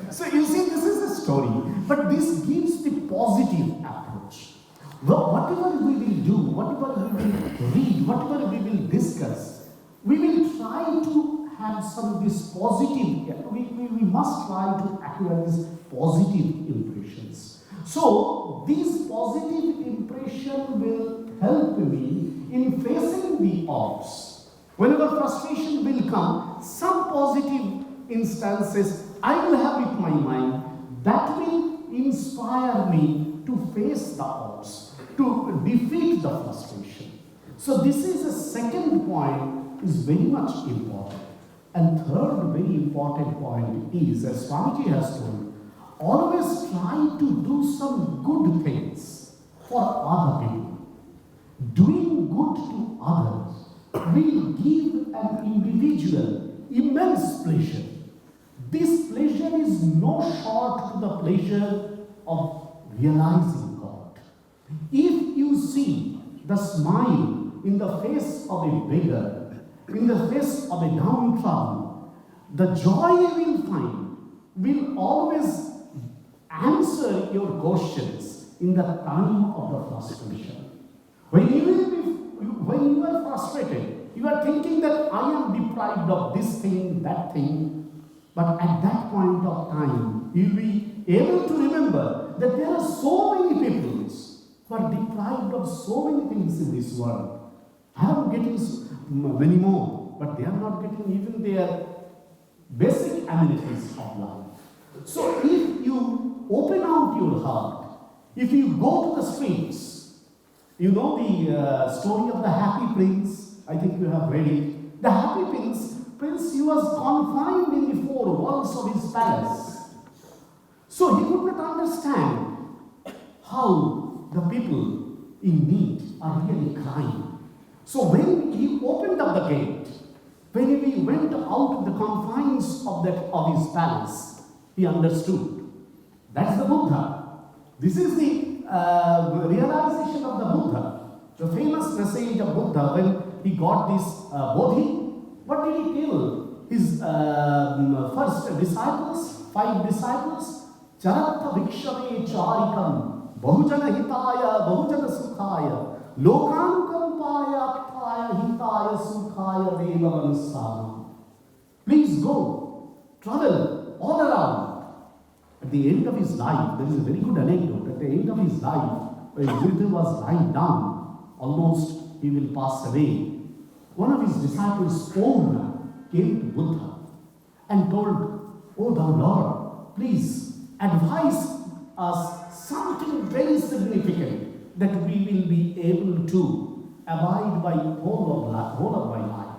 Speaker 6: So you see, this is a story, but this gives the positive approach. Whatever we will do, whatever we will read, whatever we will discuss, we will try to have some this positive, we must try to acquire these positive impressions. So, these positive impression will help me in facing the odds. Whenever frustration will come, some positive instances I will have in my mind that will inspire me to face the odds, to defeat the frustration. So this is the second point, is very much important. And third very important point is, as Swamiji has told, always try to do some good things for other people. Doing good to others will give an individual immense pleasure. This pleasure is no short to the pleasure of realizing God. If you see the smile in the face of a beggar, in the face of a downtrodden, the joy you will find will always answer your questions in the time of the frustration. When you are frustrated, you are thinking that I am deprived of this thing, that thing. But at that point of time, you will be able to remember that there are so many people who are deprived of so many things in this world. I am getting many more, but they are not getting even their basic amenities of life. So if you open out your heart, if you go to the streets, you know the story of the happy prince, I think you have read it. The happy prince, he was confined in the 4 walls of his palace. So he could not understand how the people in need are really crying. So when he opened up the gate, when he went out of the confines of his palace, he understood. That's the Buddha. This is the realization of the Buddha. The famous message of Buddha when he got this Bodhi. What did he tell his first disciples, 5 disciples? Charatha vikshave charikam, bahujana hitaya, bahujana sukhaya, lokanukampaya, akthaya, hitaya, sukhaya, deva manusana. Please go, travel all around. At the end of his life, there is a very good anecdote. At the end of his life, when Buddha was lying down, almost he will pass away, one of his disciples, Om, came to Buddha and told, "Oh thou Lord, please advise us something very significant that we will be able to abide by whole of my life."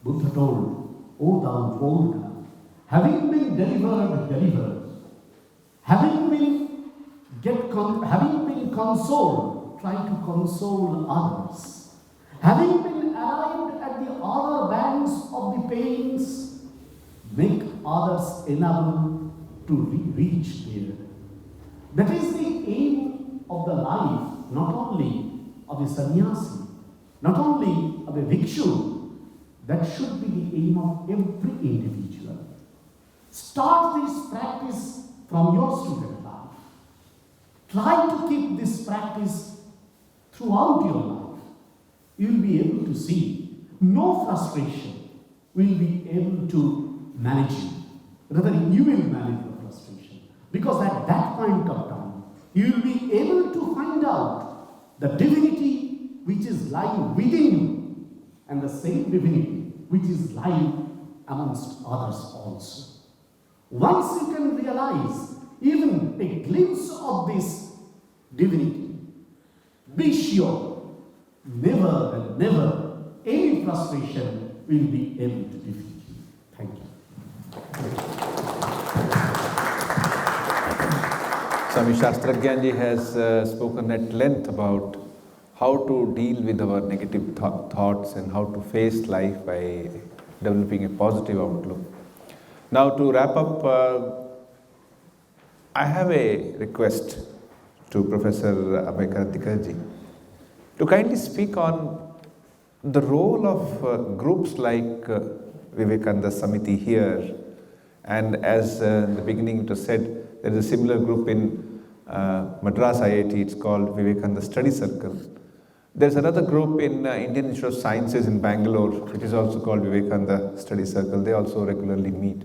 Speaker 6: Buddha told, "O thou old one, having been delivered, having been consoled, try to console others. Having been arrived at the other banks of the pains, make others enable to reach there." That is the aim of the life, not only of a sannyasi, not only of a bhikshu. That should be the aim of every individual. Start this practice from your student life. Try to keep this practice throughout your life. You will be able to see no frustration will be able to manage you. Rather, you will manage the frustration. Because at that point of time, you will be able to find out the divinity which is lying within you, and the same divinity which is lying amongst others also. Once you can realize even a glimpse of this divinity, be sure never and never any frustration will be able to defeat you. Thank you.
Speaker 3: Swami Shastrajnananda has spoken at length about how to deal with our negative thoughts and how to face life by developing a positive outlook. Now, to wrap up, I have a request to Professor Abhay Karandikar to kindly speak on the role of groups like Vivekananda Samiti here, and as in the beginning it was said, there is a similar group in Madras IIT, it's called Vivekananda Study Circle. There's another group in Indian Institute of Sciences in Bangalore, which is also called Vivekananda Study Circle. They also regularly meet.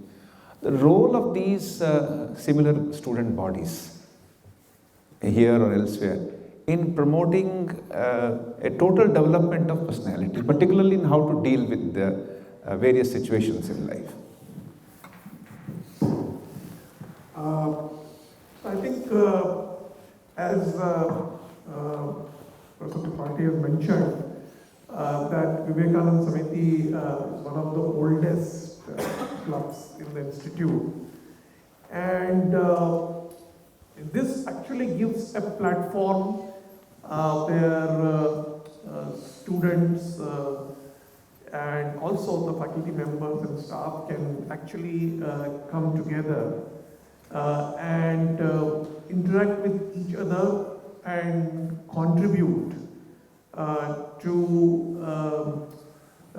Speaker 3: The role of these similar student bodies here or elsewhere in promoting a total development of personality, particularly in how to deal with the various situations in life.
Speaker 7: I think as Professor Tripathi has mentioned, that Vivekananda Samiti is one of the oldest clubs in the institute, and this actually gives a platform where students and also the faculty members and staff can actually come together and interact with each other and contribute to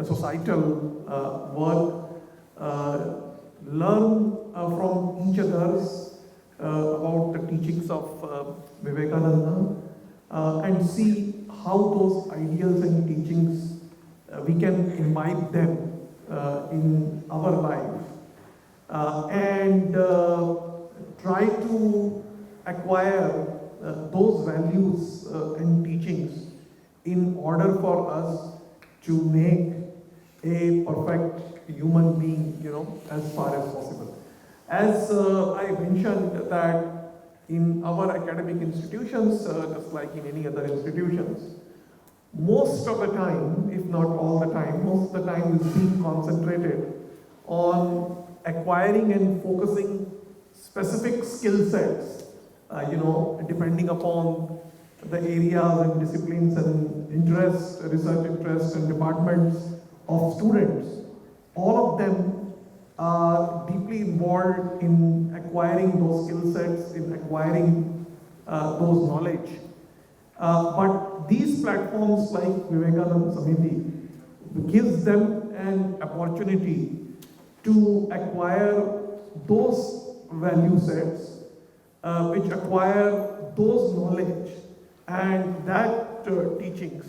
Speaker 7: societal work, learn from each other's about the teachings of Vivekananda, and see how those ideals and teachings we can imbibe them in our life, and try to acquire those values and teachings in order for us to make a perfect human being, as far as possible. As I mentioned that in our academic institutions, just like in any other institutions, most of the time, if not all the time, most of the time is being concentrated on acquiring and focusing specific skill sets, depending upon the areas and disciplines and interests, research interests and departments of students. All of them are deeply involved in acquiring those skill sets, in acquiring those knowledge. But these platforms like Vivekananda Samiti gives them an opportunity to acquire those value sets, which acquire those knowledge and that teachings,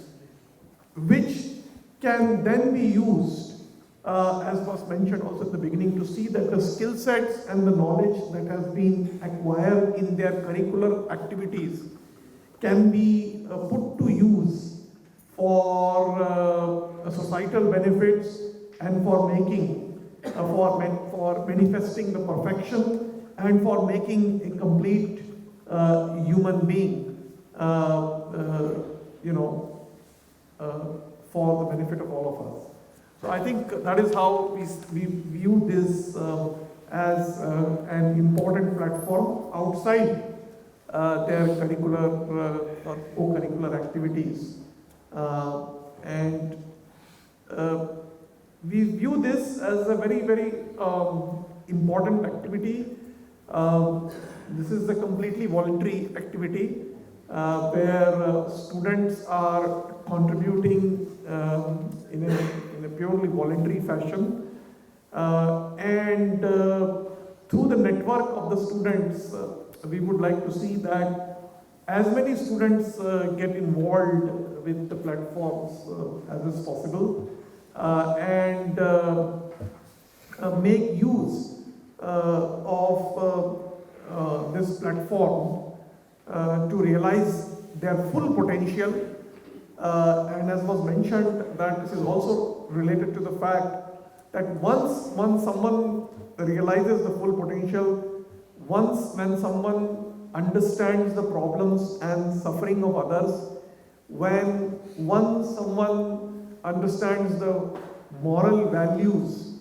Speaker 7: which can then be used as was mentioned also at the beginning, to see that the skill sets and the knowledge that has been acquired in their curricular activities can be put to use for societal benefits and for making, for manifesting the perfection and for making a complete human being, for the benefit of all of us. So I think that is how we view this as an important platform outside their curricular or co-curricular activities. And we view this as a very, very important activity. This is a completely voluntary activity where students are contributing in a purely voluntary fashion. And through the network of the students, we would like to see that as many students get involved with the platforms as is possible and make use of this platform to realize their full potential. And as was mentioned, that this is also related to the fact that once someone realizes the full potential, when someone understands the problems and suffering of others, once someone understands the moral values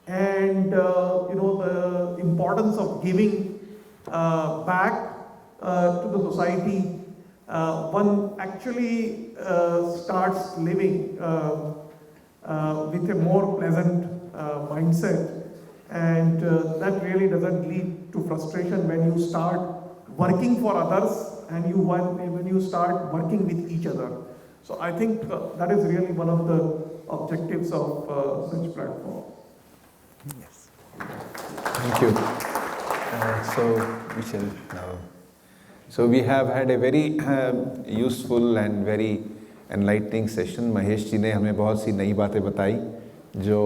Speaker 7: and the importance of giving back to the society, one actually starts living with a more pleasant mindset, and that really doesn't lead to frustration when you start working for others and when you start working with each other. So I think that is really one of the objectives of such platform.
Speaker 3: Yes. Thank you. So we shall now. So we have had a very useful and very enlightening session. Mahesh ji ने हमें बहुत सी नई बातें बताई जो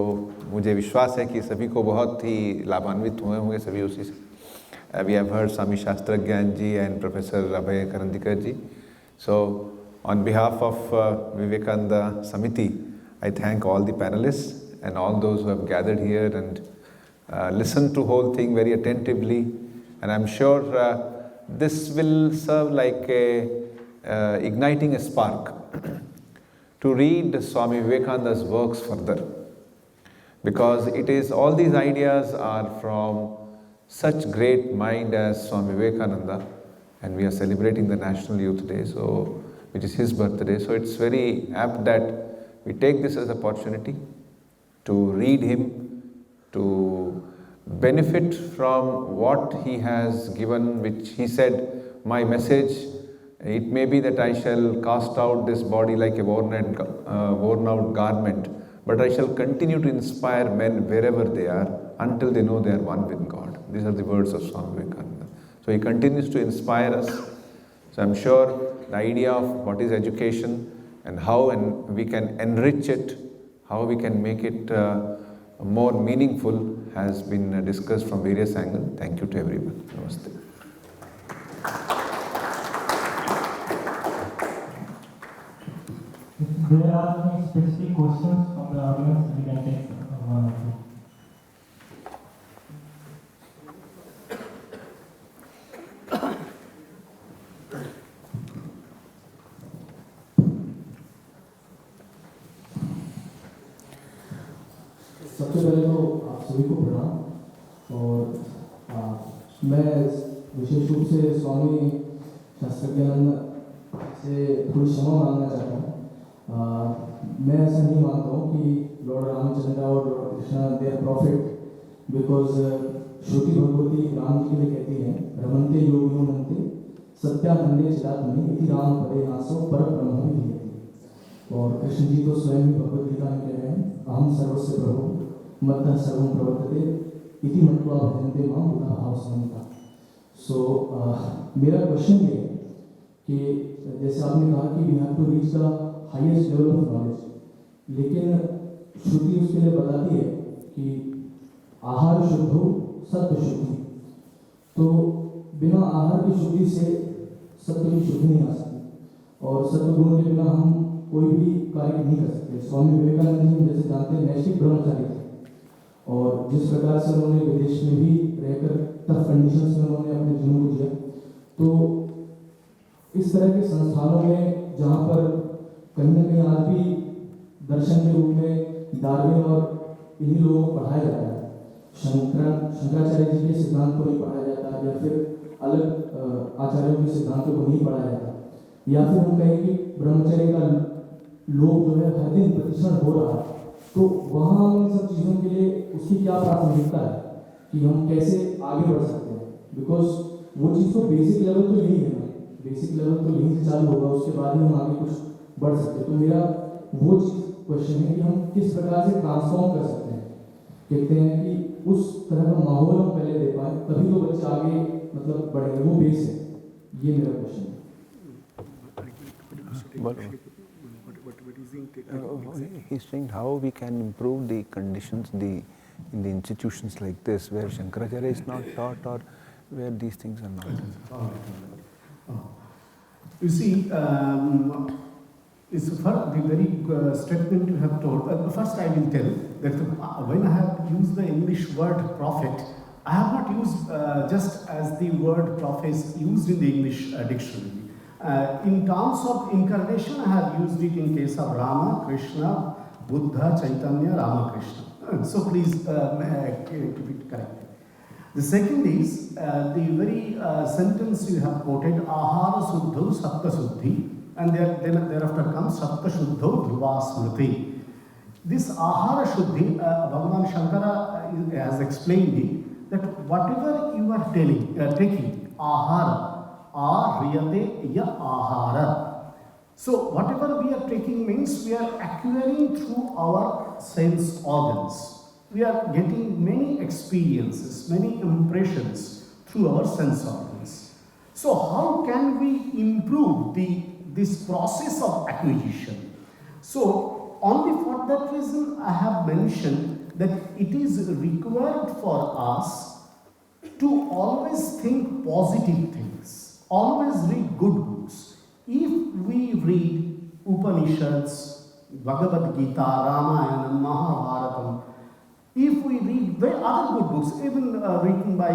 Speaker 3: मुझे विश्वास है कि सभी को बहुत ही लाभान्वित हुए होंगे सभी उसी से. We have heard Swami Shastrajnananda ji and Professor Abhay Karandikar ji. So on behalf of Vivekananda Samiti, I thank all the panelists and all those who have gathered here and listened to the whole thing very attentively. And I'm sure this will serve like igniting a spark to read Swami Vivekananda's works further, because it is all these ideas are from such great mind as Swami Vivekananda, and we are celebrating the National Youth Day, so which is his birthday. So it's very apt that we take this as an opportunity to read him, to benefit from what he has given, which he said, my message, it may be that I shall cast out this body like a worn out garment, but I shall continue to inspire men wherever they are until they know they are one with God. These are the words of Swami Vivekananda. So he continues to inspire us. So I'm sure the idea of what is education and how we can enrich it, how we can make it more meaningful has been discussed from various angles. Thank you to everyone. Namaste.
Speaker 1: If there are any specific questions from the audience, we can take one or two.
Speaker 8: सबसे पहले तो आप सभी को प्रणाम, और मैं विशेष रूप से स्वामी शास्त्रज्ञानंद से थोड़ी क्षमा मांगना चाहता हूँ। मैं ऐसा नहीं मानता हूँ कि लॉर्ड रामचंद्र और lord Krishna they are prophet, because Shruti भगवती राम जी के लिए कहती है रमन्ते योगिनो मनते सत्यानंदे चिदात्मनि इति राम पदे नासो पर ब्रह्म विधीयते। और कृष्ण जी तो स्वयं ही भगवद गीता में कह रहे हैं अहम सर्वस्य प्रभु मद्दः सर्वं प्रवर्तते इति मत्वा भजन्ते मां बुधा भाव समन्विता। सो मेरा क्वेश्चन ये है कि जैसे आपने कहा कि we have to reach the highest level of knowledge, लेकिन श्रुति उसके लिए बताती है कि आहार शुद्ध हो सत्व शुद्धि, तो बिना आहार की शुद्धि से सत्व की शुद्धि नहीं आ सकती, और सत्व गुण के बिना हम कोई भी कार्य नहीं कर सकते। स्वामी विवेकानंद जी जैसे जानते हैं नैष्ठिक ब्रह्मचारी थे, और जिस प्रकार से उन्होंने विदेश में भी रहकर टफ कंडीशंस में उन्होंने अपने जीवन को जिया, तो इस तरह के संस्थानों में जहाँ पर कहीं ना कहीं आज भी दर्शन के रूप में डार्विन और इन्हीं लोगों को पढ़ाया जाता है, शंकराचार्य जी के सिद्धांत को नहीं पढ़ाया जाता, या फिर अलग आचार्यों के सिद्धांतों को नहीं पढ़ाया जाता, या फिर हम कहें कि ब्रह्मचर्य का लोग जो है हर दिन प्रतिष्ठा हो रहा है, तो वहाँ उन सब चीज़ों के लिए उसकी क्या प्राथमिकता है कि हम कैसे आगे बढ़ सकते हैं, बिकॉज वो चीज़ तो बेसिक लेवल तो यही है ना, बेसिक लेवल तो यहीं से चालू होगा, उसके बाद ही हम आगे कुछ बढ़ सकते हैं। तो मेरा वो चीज़ क्वेश्चन है कि हम किस प्रकार से ट्रांसफॉर्म कर सकते हैं, कहते हैं कि उस तरह का माहौल हम पहले दे पाए, तभी तो बच्चे आगे मतलब बढ़ेंगे, वो बेस है, ये मेरा क्वेश्चन है।
Speaker 3: He's saying how we can improve the conditions in the institutions like this, where Shankaracharya is not taught or where these things are not.
Speaker 6: You see, it's the very statement you have told. First, I will tell that when I have used the English word prophet, I have not used just as the word prophet is used in the English dictionary. In terms of incarnation, I have used it in case of Rama, Krishna, Buddha, Chaitanya, Ramakrishna. So please keep it correct. The second is the very sentence you have quoted, Ahara Suddho Satta Suddhi, and thereafter comes Satta Shuddho Dhruva Smriti. This Ahara Shuddhi, Bhagavan Shankara has explained it, that whatever you are taking, Ahara, Riyate ya ahara. So whatever we are taking means we are acquiring through our sense organs. We are getting many experiences, many impressions through our sense organs. So how can we improve this process of acquisition? So only for that reason I have mentioned that it is required for us to always think positive things. Always read good books. If we read Upanishads, Bhagavad Gita, Ramayana, Mahabharatam, if we read other good books, even written by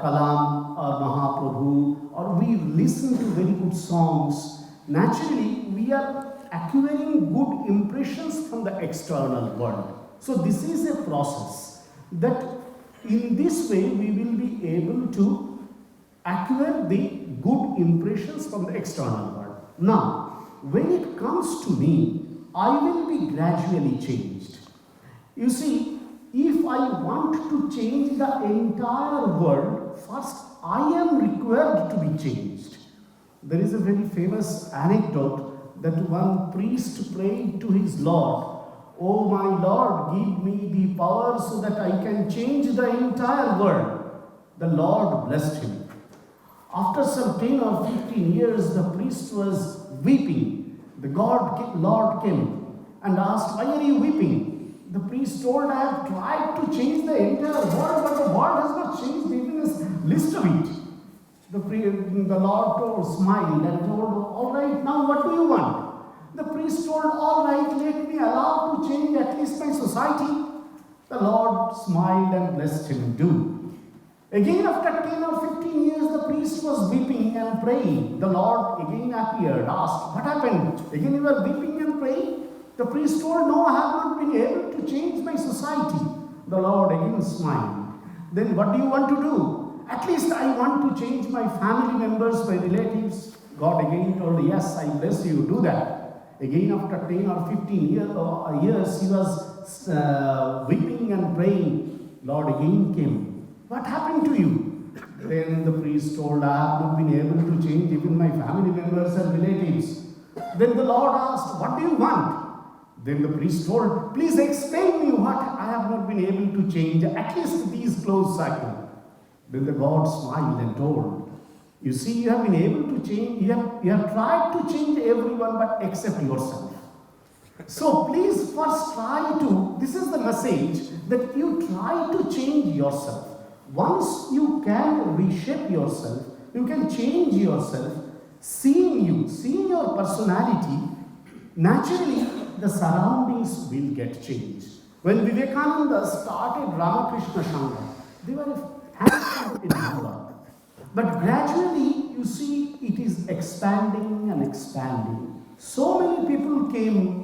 Speaker 6: Kalam or Mahaprabhu, or we listen to very good songs, naturally we are acquiring good impressions from the external world. So this is a process that in this way we will be able to acquire the good impressions from the external world. Now, when it comes to me, I will be gradually changed. You see, if I want to change the entire world, first I am required to be changed. There is a very famous anecdote that one priest prayed to his Lord, "Oh my Lord, give me the power so that I can change the entire world." The Lord blessed him. After some 10 or 15 years, the priest was weeping. The Lord came and asked, "Why are you weeping?" The priest told, "I have tried to change the entire world, but the world has not changed even a list of it." The Lord smiled and told, "All right, now what do you want?" The priest told, "All right, let me allow to change at least my society." The Lord smiled and blessed him too. Again, after 10 or 15 years, the priest was weeping and praying. The Lord again appeared, asked, "What happened? Again you are weeping and praying?" The priest told, "No, I have not been able to change my society." The Lord again smiled. "Then what do you want to do?" "At least I want to change my family members, my relatives." God again told, "Yes, I bless you, do that." Again, after 10 or 15 years, he was weeping and praying. Lord again came. "What happened to you?" Then the priest told, "I have not been able to change even my family members and relatives." Then the Lord asked, "What do you want?" Then the priest told, "Please explain me what I have not been able to change, at least these close circle." Then the God smiled and told, "You see, you have been able to change, you have tried to change everyone but except yourself. So please first try to, this is the message, that you try to change yourself. Once you can reshape yourself, you can change yourself, seeing your personality, naturally the surroundings will get changed. When Vivekananda started Ramakrishna Sangha, they were a handful in number. But gradually, you see, it is expanding and expanding. So many people came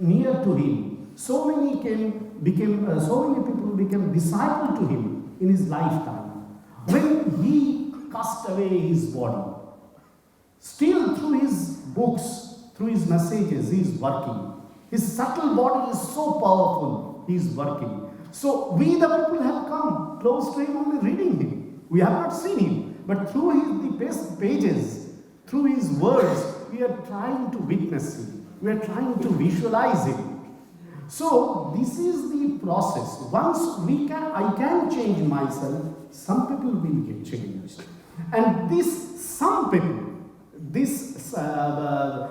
Speaker 6: near to him. So many people became disciple to him in his lifetime. When he cast away his body, still through his books, through his messages, he is working. His subtle body is so powerful, he is working. So we the people have come close to him only reading him. We have not seen him, but through the pages, through his words, we are trying to witness him. We are trying to visualize him. So this is the process. Once I can change myself, some people will get changed. And some people, this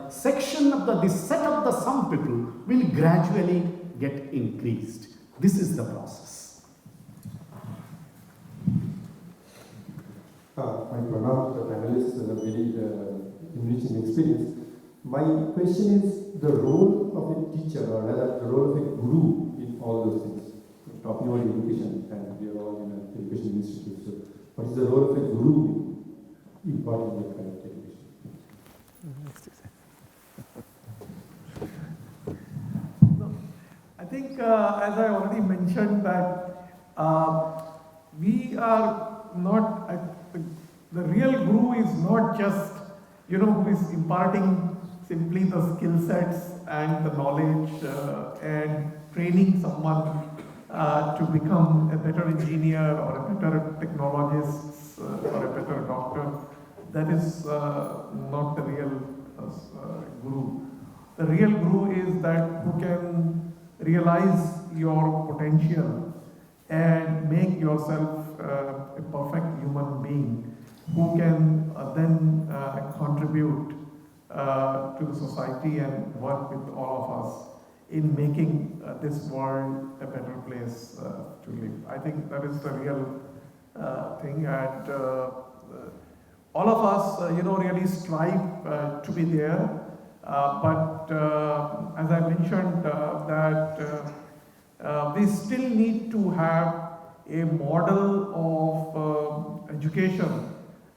Speaker 6: section of this set of the some people will gradually get increased. This is the process.
Speaker 9: My pronouns, the panelists, is a very enriching experience. My question is the role of a teacher, or rather the role of a guru in all those things. We're talking about education, and we are all in an education institute. So, what is the role of a guru in part of that kind of education?
Speaker 7: I think, as I already mentioned, that we are not, the real guru is not just, who is imparting simply the skill sets and the knowledge and training someone to become a better engineer or a better technologist or a better doctor. That is not the real guru. The real guru is that who can realize your potential and make yourself a perfect human being who can then contribute to the society and work with all of us in making this world a better place to live. I think that is the real thing, and all of us, really strive to be there. But as I mentioned, that we still need to have a model of education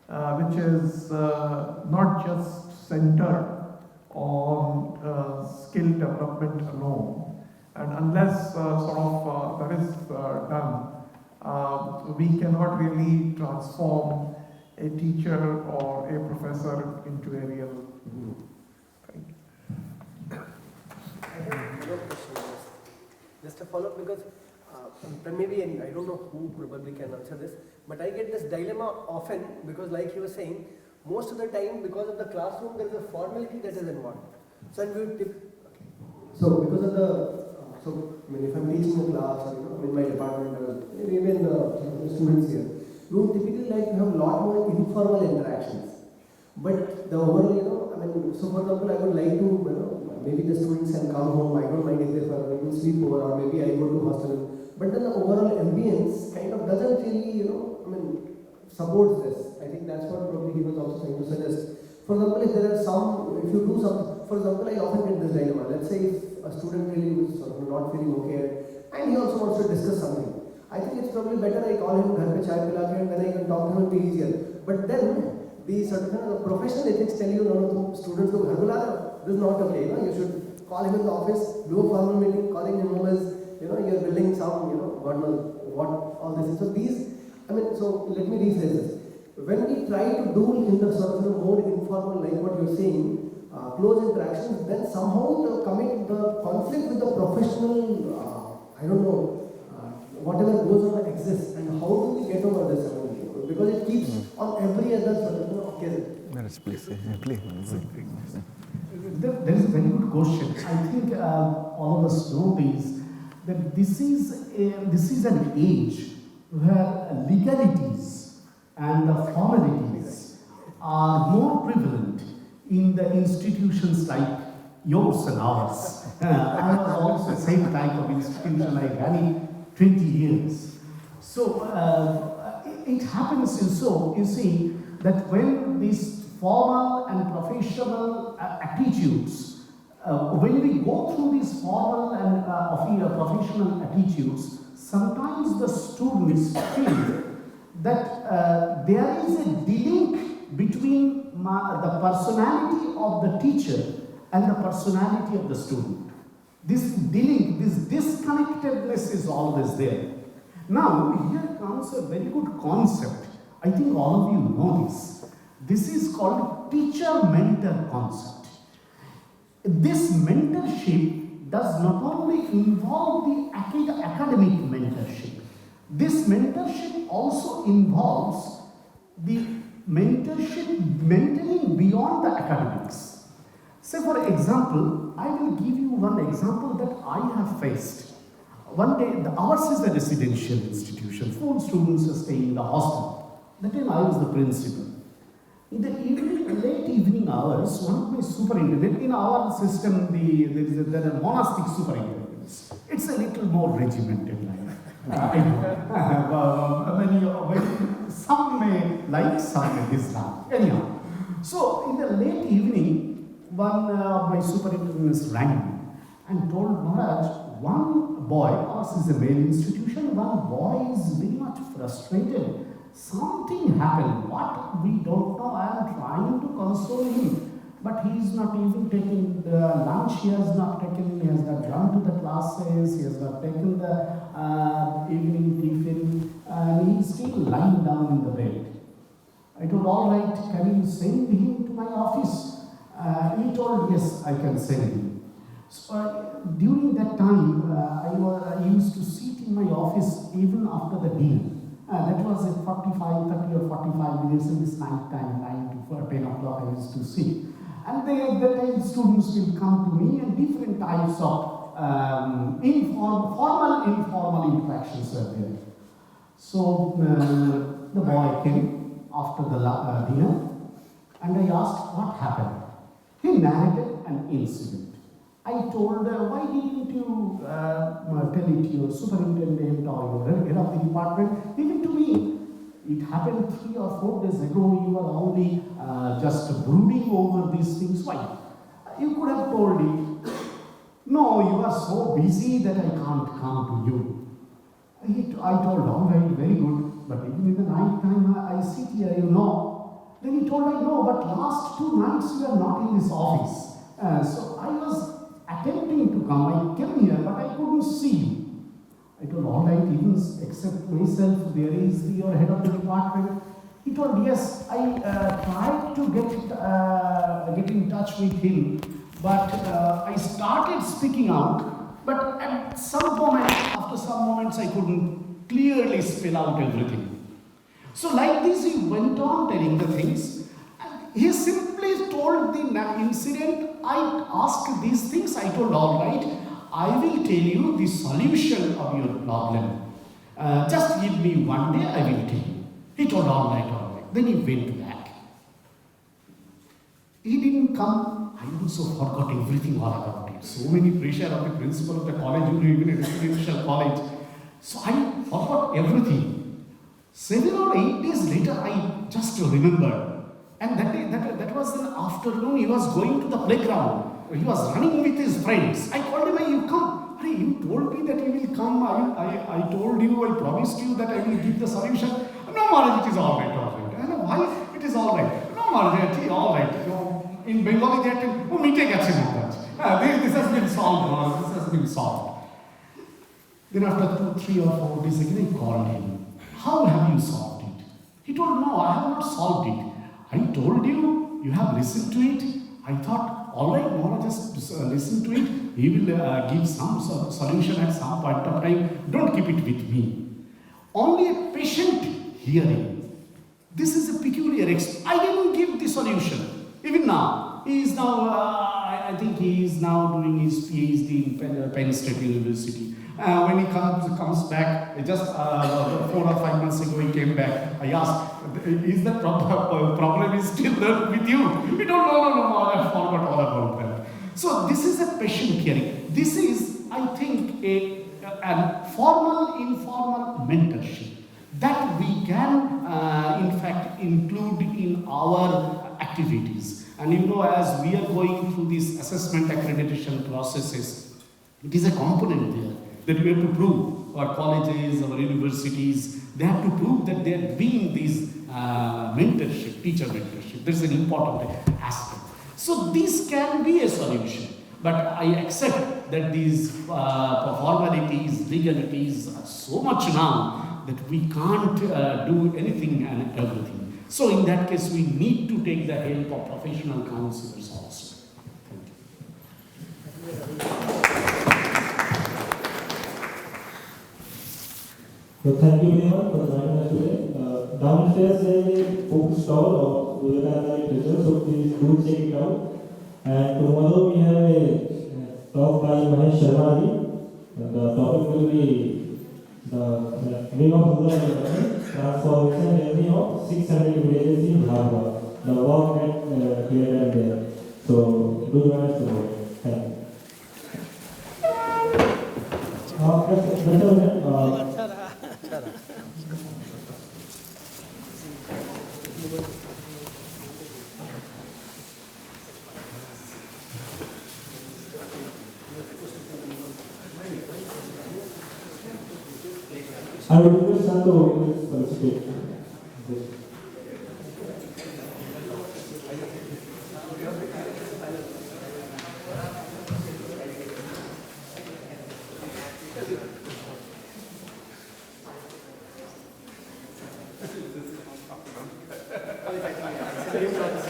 Speaker 7: which is not just centered on skill development alone. And unless that is done, we cannot really transform a teacher or a professor into a real guru. Thank you.
Speaker 2: I have no question. Just a follow-up, because maybe, and I don't know who probably can answer this, but I get this dilemma often because, like you were saying, most of the time, because of the classroom, there is a formality that is involved. So, because of the, if I'm teaching a class, or in my department, or even the students here, we typically like to have a lot more informal interactions. But the overall, so for example, I would like to, maybe the students can come home, I don't mind if they sleep over, or maybe I go to hostel. But then the overall ambience kind of doesn't really, supports this. I think that's what probably he was also trying to suggest. For example, if there are if you do something, for example, I often get this dilemma. Let's say if a student really is not feeling okay, and he also wants to discuss something. I think it's probably better I call him ghar pe chai pila ke, and then I can talk to him, it'll be easier. But then, the certain professional ethics tell you, no, students go ghar bula rahe ho. This is not okay. You should call him in the office, do a formal meeting. Calling him home is, you're building some, God knows what all this is. So so let me rephrase this. When we try to do in the more informal, like what you're saying, close interactions, then somehow the conflict with the professional, whatever goes on exists, and how do we get over this? Because it keeps on every other occasion.
Speaker 3: Please.
Speaker 6: There is a very good question. I think all of us know that this is an age where legalities and formalities are more prevalent in the institutions like yours and ours. I was also the same type of institution. I ran it 20 years. So it happens you see, that when these formal and professional attitudes, when we go through these formal and professional attitudes, sometimes the students feel that there is a delink between the personality of the teacher and the personality of the student. This delink, this disconnectedness is always there. Now, here comes a very good concept. I think all of you know this. This is called teacher-mentor concept. This mentorship does not only involve the academic mentorship. This mentorship also involves the mentoring beyond the academics. Say for example, I will give you one example that I have faced. One day, ours is a residential institution. 4 students are staying in the hostel. That time I was the principal. In the evening, late evening hours, one of my superintendent, in our system, there are monastic superintendents. It's a little more regimented life. Some may like, some may dislike. Anyhow, so in the late evening, one of my superintendents rang me and told Maharaj, one boy, ours is a male institution, one boy is very much frustrated. Something happened, what we don't know. I am trying to console him, but he is not even taking the lunch, he has not taken, he has not gone to the classes, he has not taken the evening tiffin, and he is still lying down in the bed. I told, all right, can you send him to my office? He told, yes, I can send him. So during that time, I used to sit in my office even after the dinner. That was at 30 or 45 minutes in this night time, 9 to 10 o'clock I used to sit. And the students will come to me and different types of formal, informal interactions are there. So the boy came after the dinner and I asked what happened. He narrated an incident. I told, why didn't you tell it to your superintendent or your head of the department? Even to me. It happened 3 or 4 days ago. You were only just brooding over these things. Why? You could have told it. No, you are so busy that I can't come to you. I told, all right, very good. But even in the night time, I sit here, you know. Then he told, I know, but last 2 nights you are not in this office. So I was attempting to come. I came here, but I couldn't see you. I told, all right, even except myself, there is your head of the department. He told, yes, I tried to get in touch with him, but I started speaking out, but at some moment, after some moments, I couldn't clearly spell out everything. So like this, he went on telling the things. He simply told the incident. I asked these things. I told, all right, I will tell you the solution of your problem. Just give me one day, I will tell you. He told, all right, all right. Then he went back. He didn't come. I also forgot everything all about it. So many pressure of the principal of the college, even a residential college. So I forgot everything. 7 or 8 days later, I just remembered. And that day, that was in the afternoon, he was going to the playground. He was running with his friends. I called him, hey, you come. Hey, you told me that you will come. I told you, I promised you that I will give the solution. No, Maharaj, it is all right, all right. I know why it is all right. No, Maharaj, it is all right. You know, in Bengali, they are oh, meet this has been solved, Maharaj. This has been solved. Then after 2, 3 or 4 days again, I called him. How have you solved it? He told, no, I have not solved it. I told you, you have listened to it. I thought, all right, Mona, just listen to it. He will give some solution at some point of time. Don't keep it with me. Only a patient hearing. This is a peculiar experience. I didn't give the solution. Even now, he is now, I think he is now doing his PhD in Penn State University. When he comes back, just 4 or 5 months ago he came back. I asked, is the problem is still there with you? He told, no, I forgot all about that.
Speaker 10: So this is a patient hearing. This is, I think, a formal, informal mentorship that we can, in fact, include in our activities. And you know, as we are going through these assessment accreditation processes, it is a component there that we have to prove. Our colleges, our universities, they have to prove that they are doing this mentorship, teacher mentorship. This is an important aspect. So this can be a solution. But I accept that these formalities, legalities are so much now that we can't do anything and everything. So in that case, we need to take the help of professional counselors also.
Speaker 11: So thank you very much for joining us today. Downstairs there is a bookstall of Vivekananda literature, so please do check it out. And tomorrow we have a talk by Mahesh Sharma. The topic will be the wing of rural development, transformation journey of 600 villages in Bhargava. The work at here and there. So do join us tomorrow. Thank you. I would request Santo to participate.
Speaker 10: Thank you.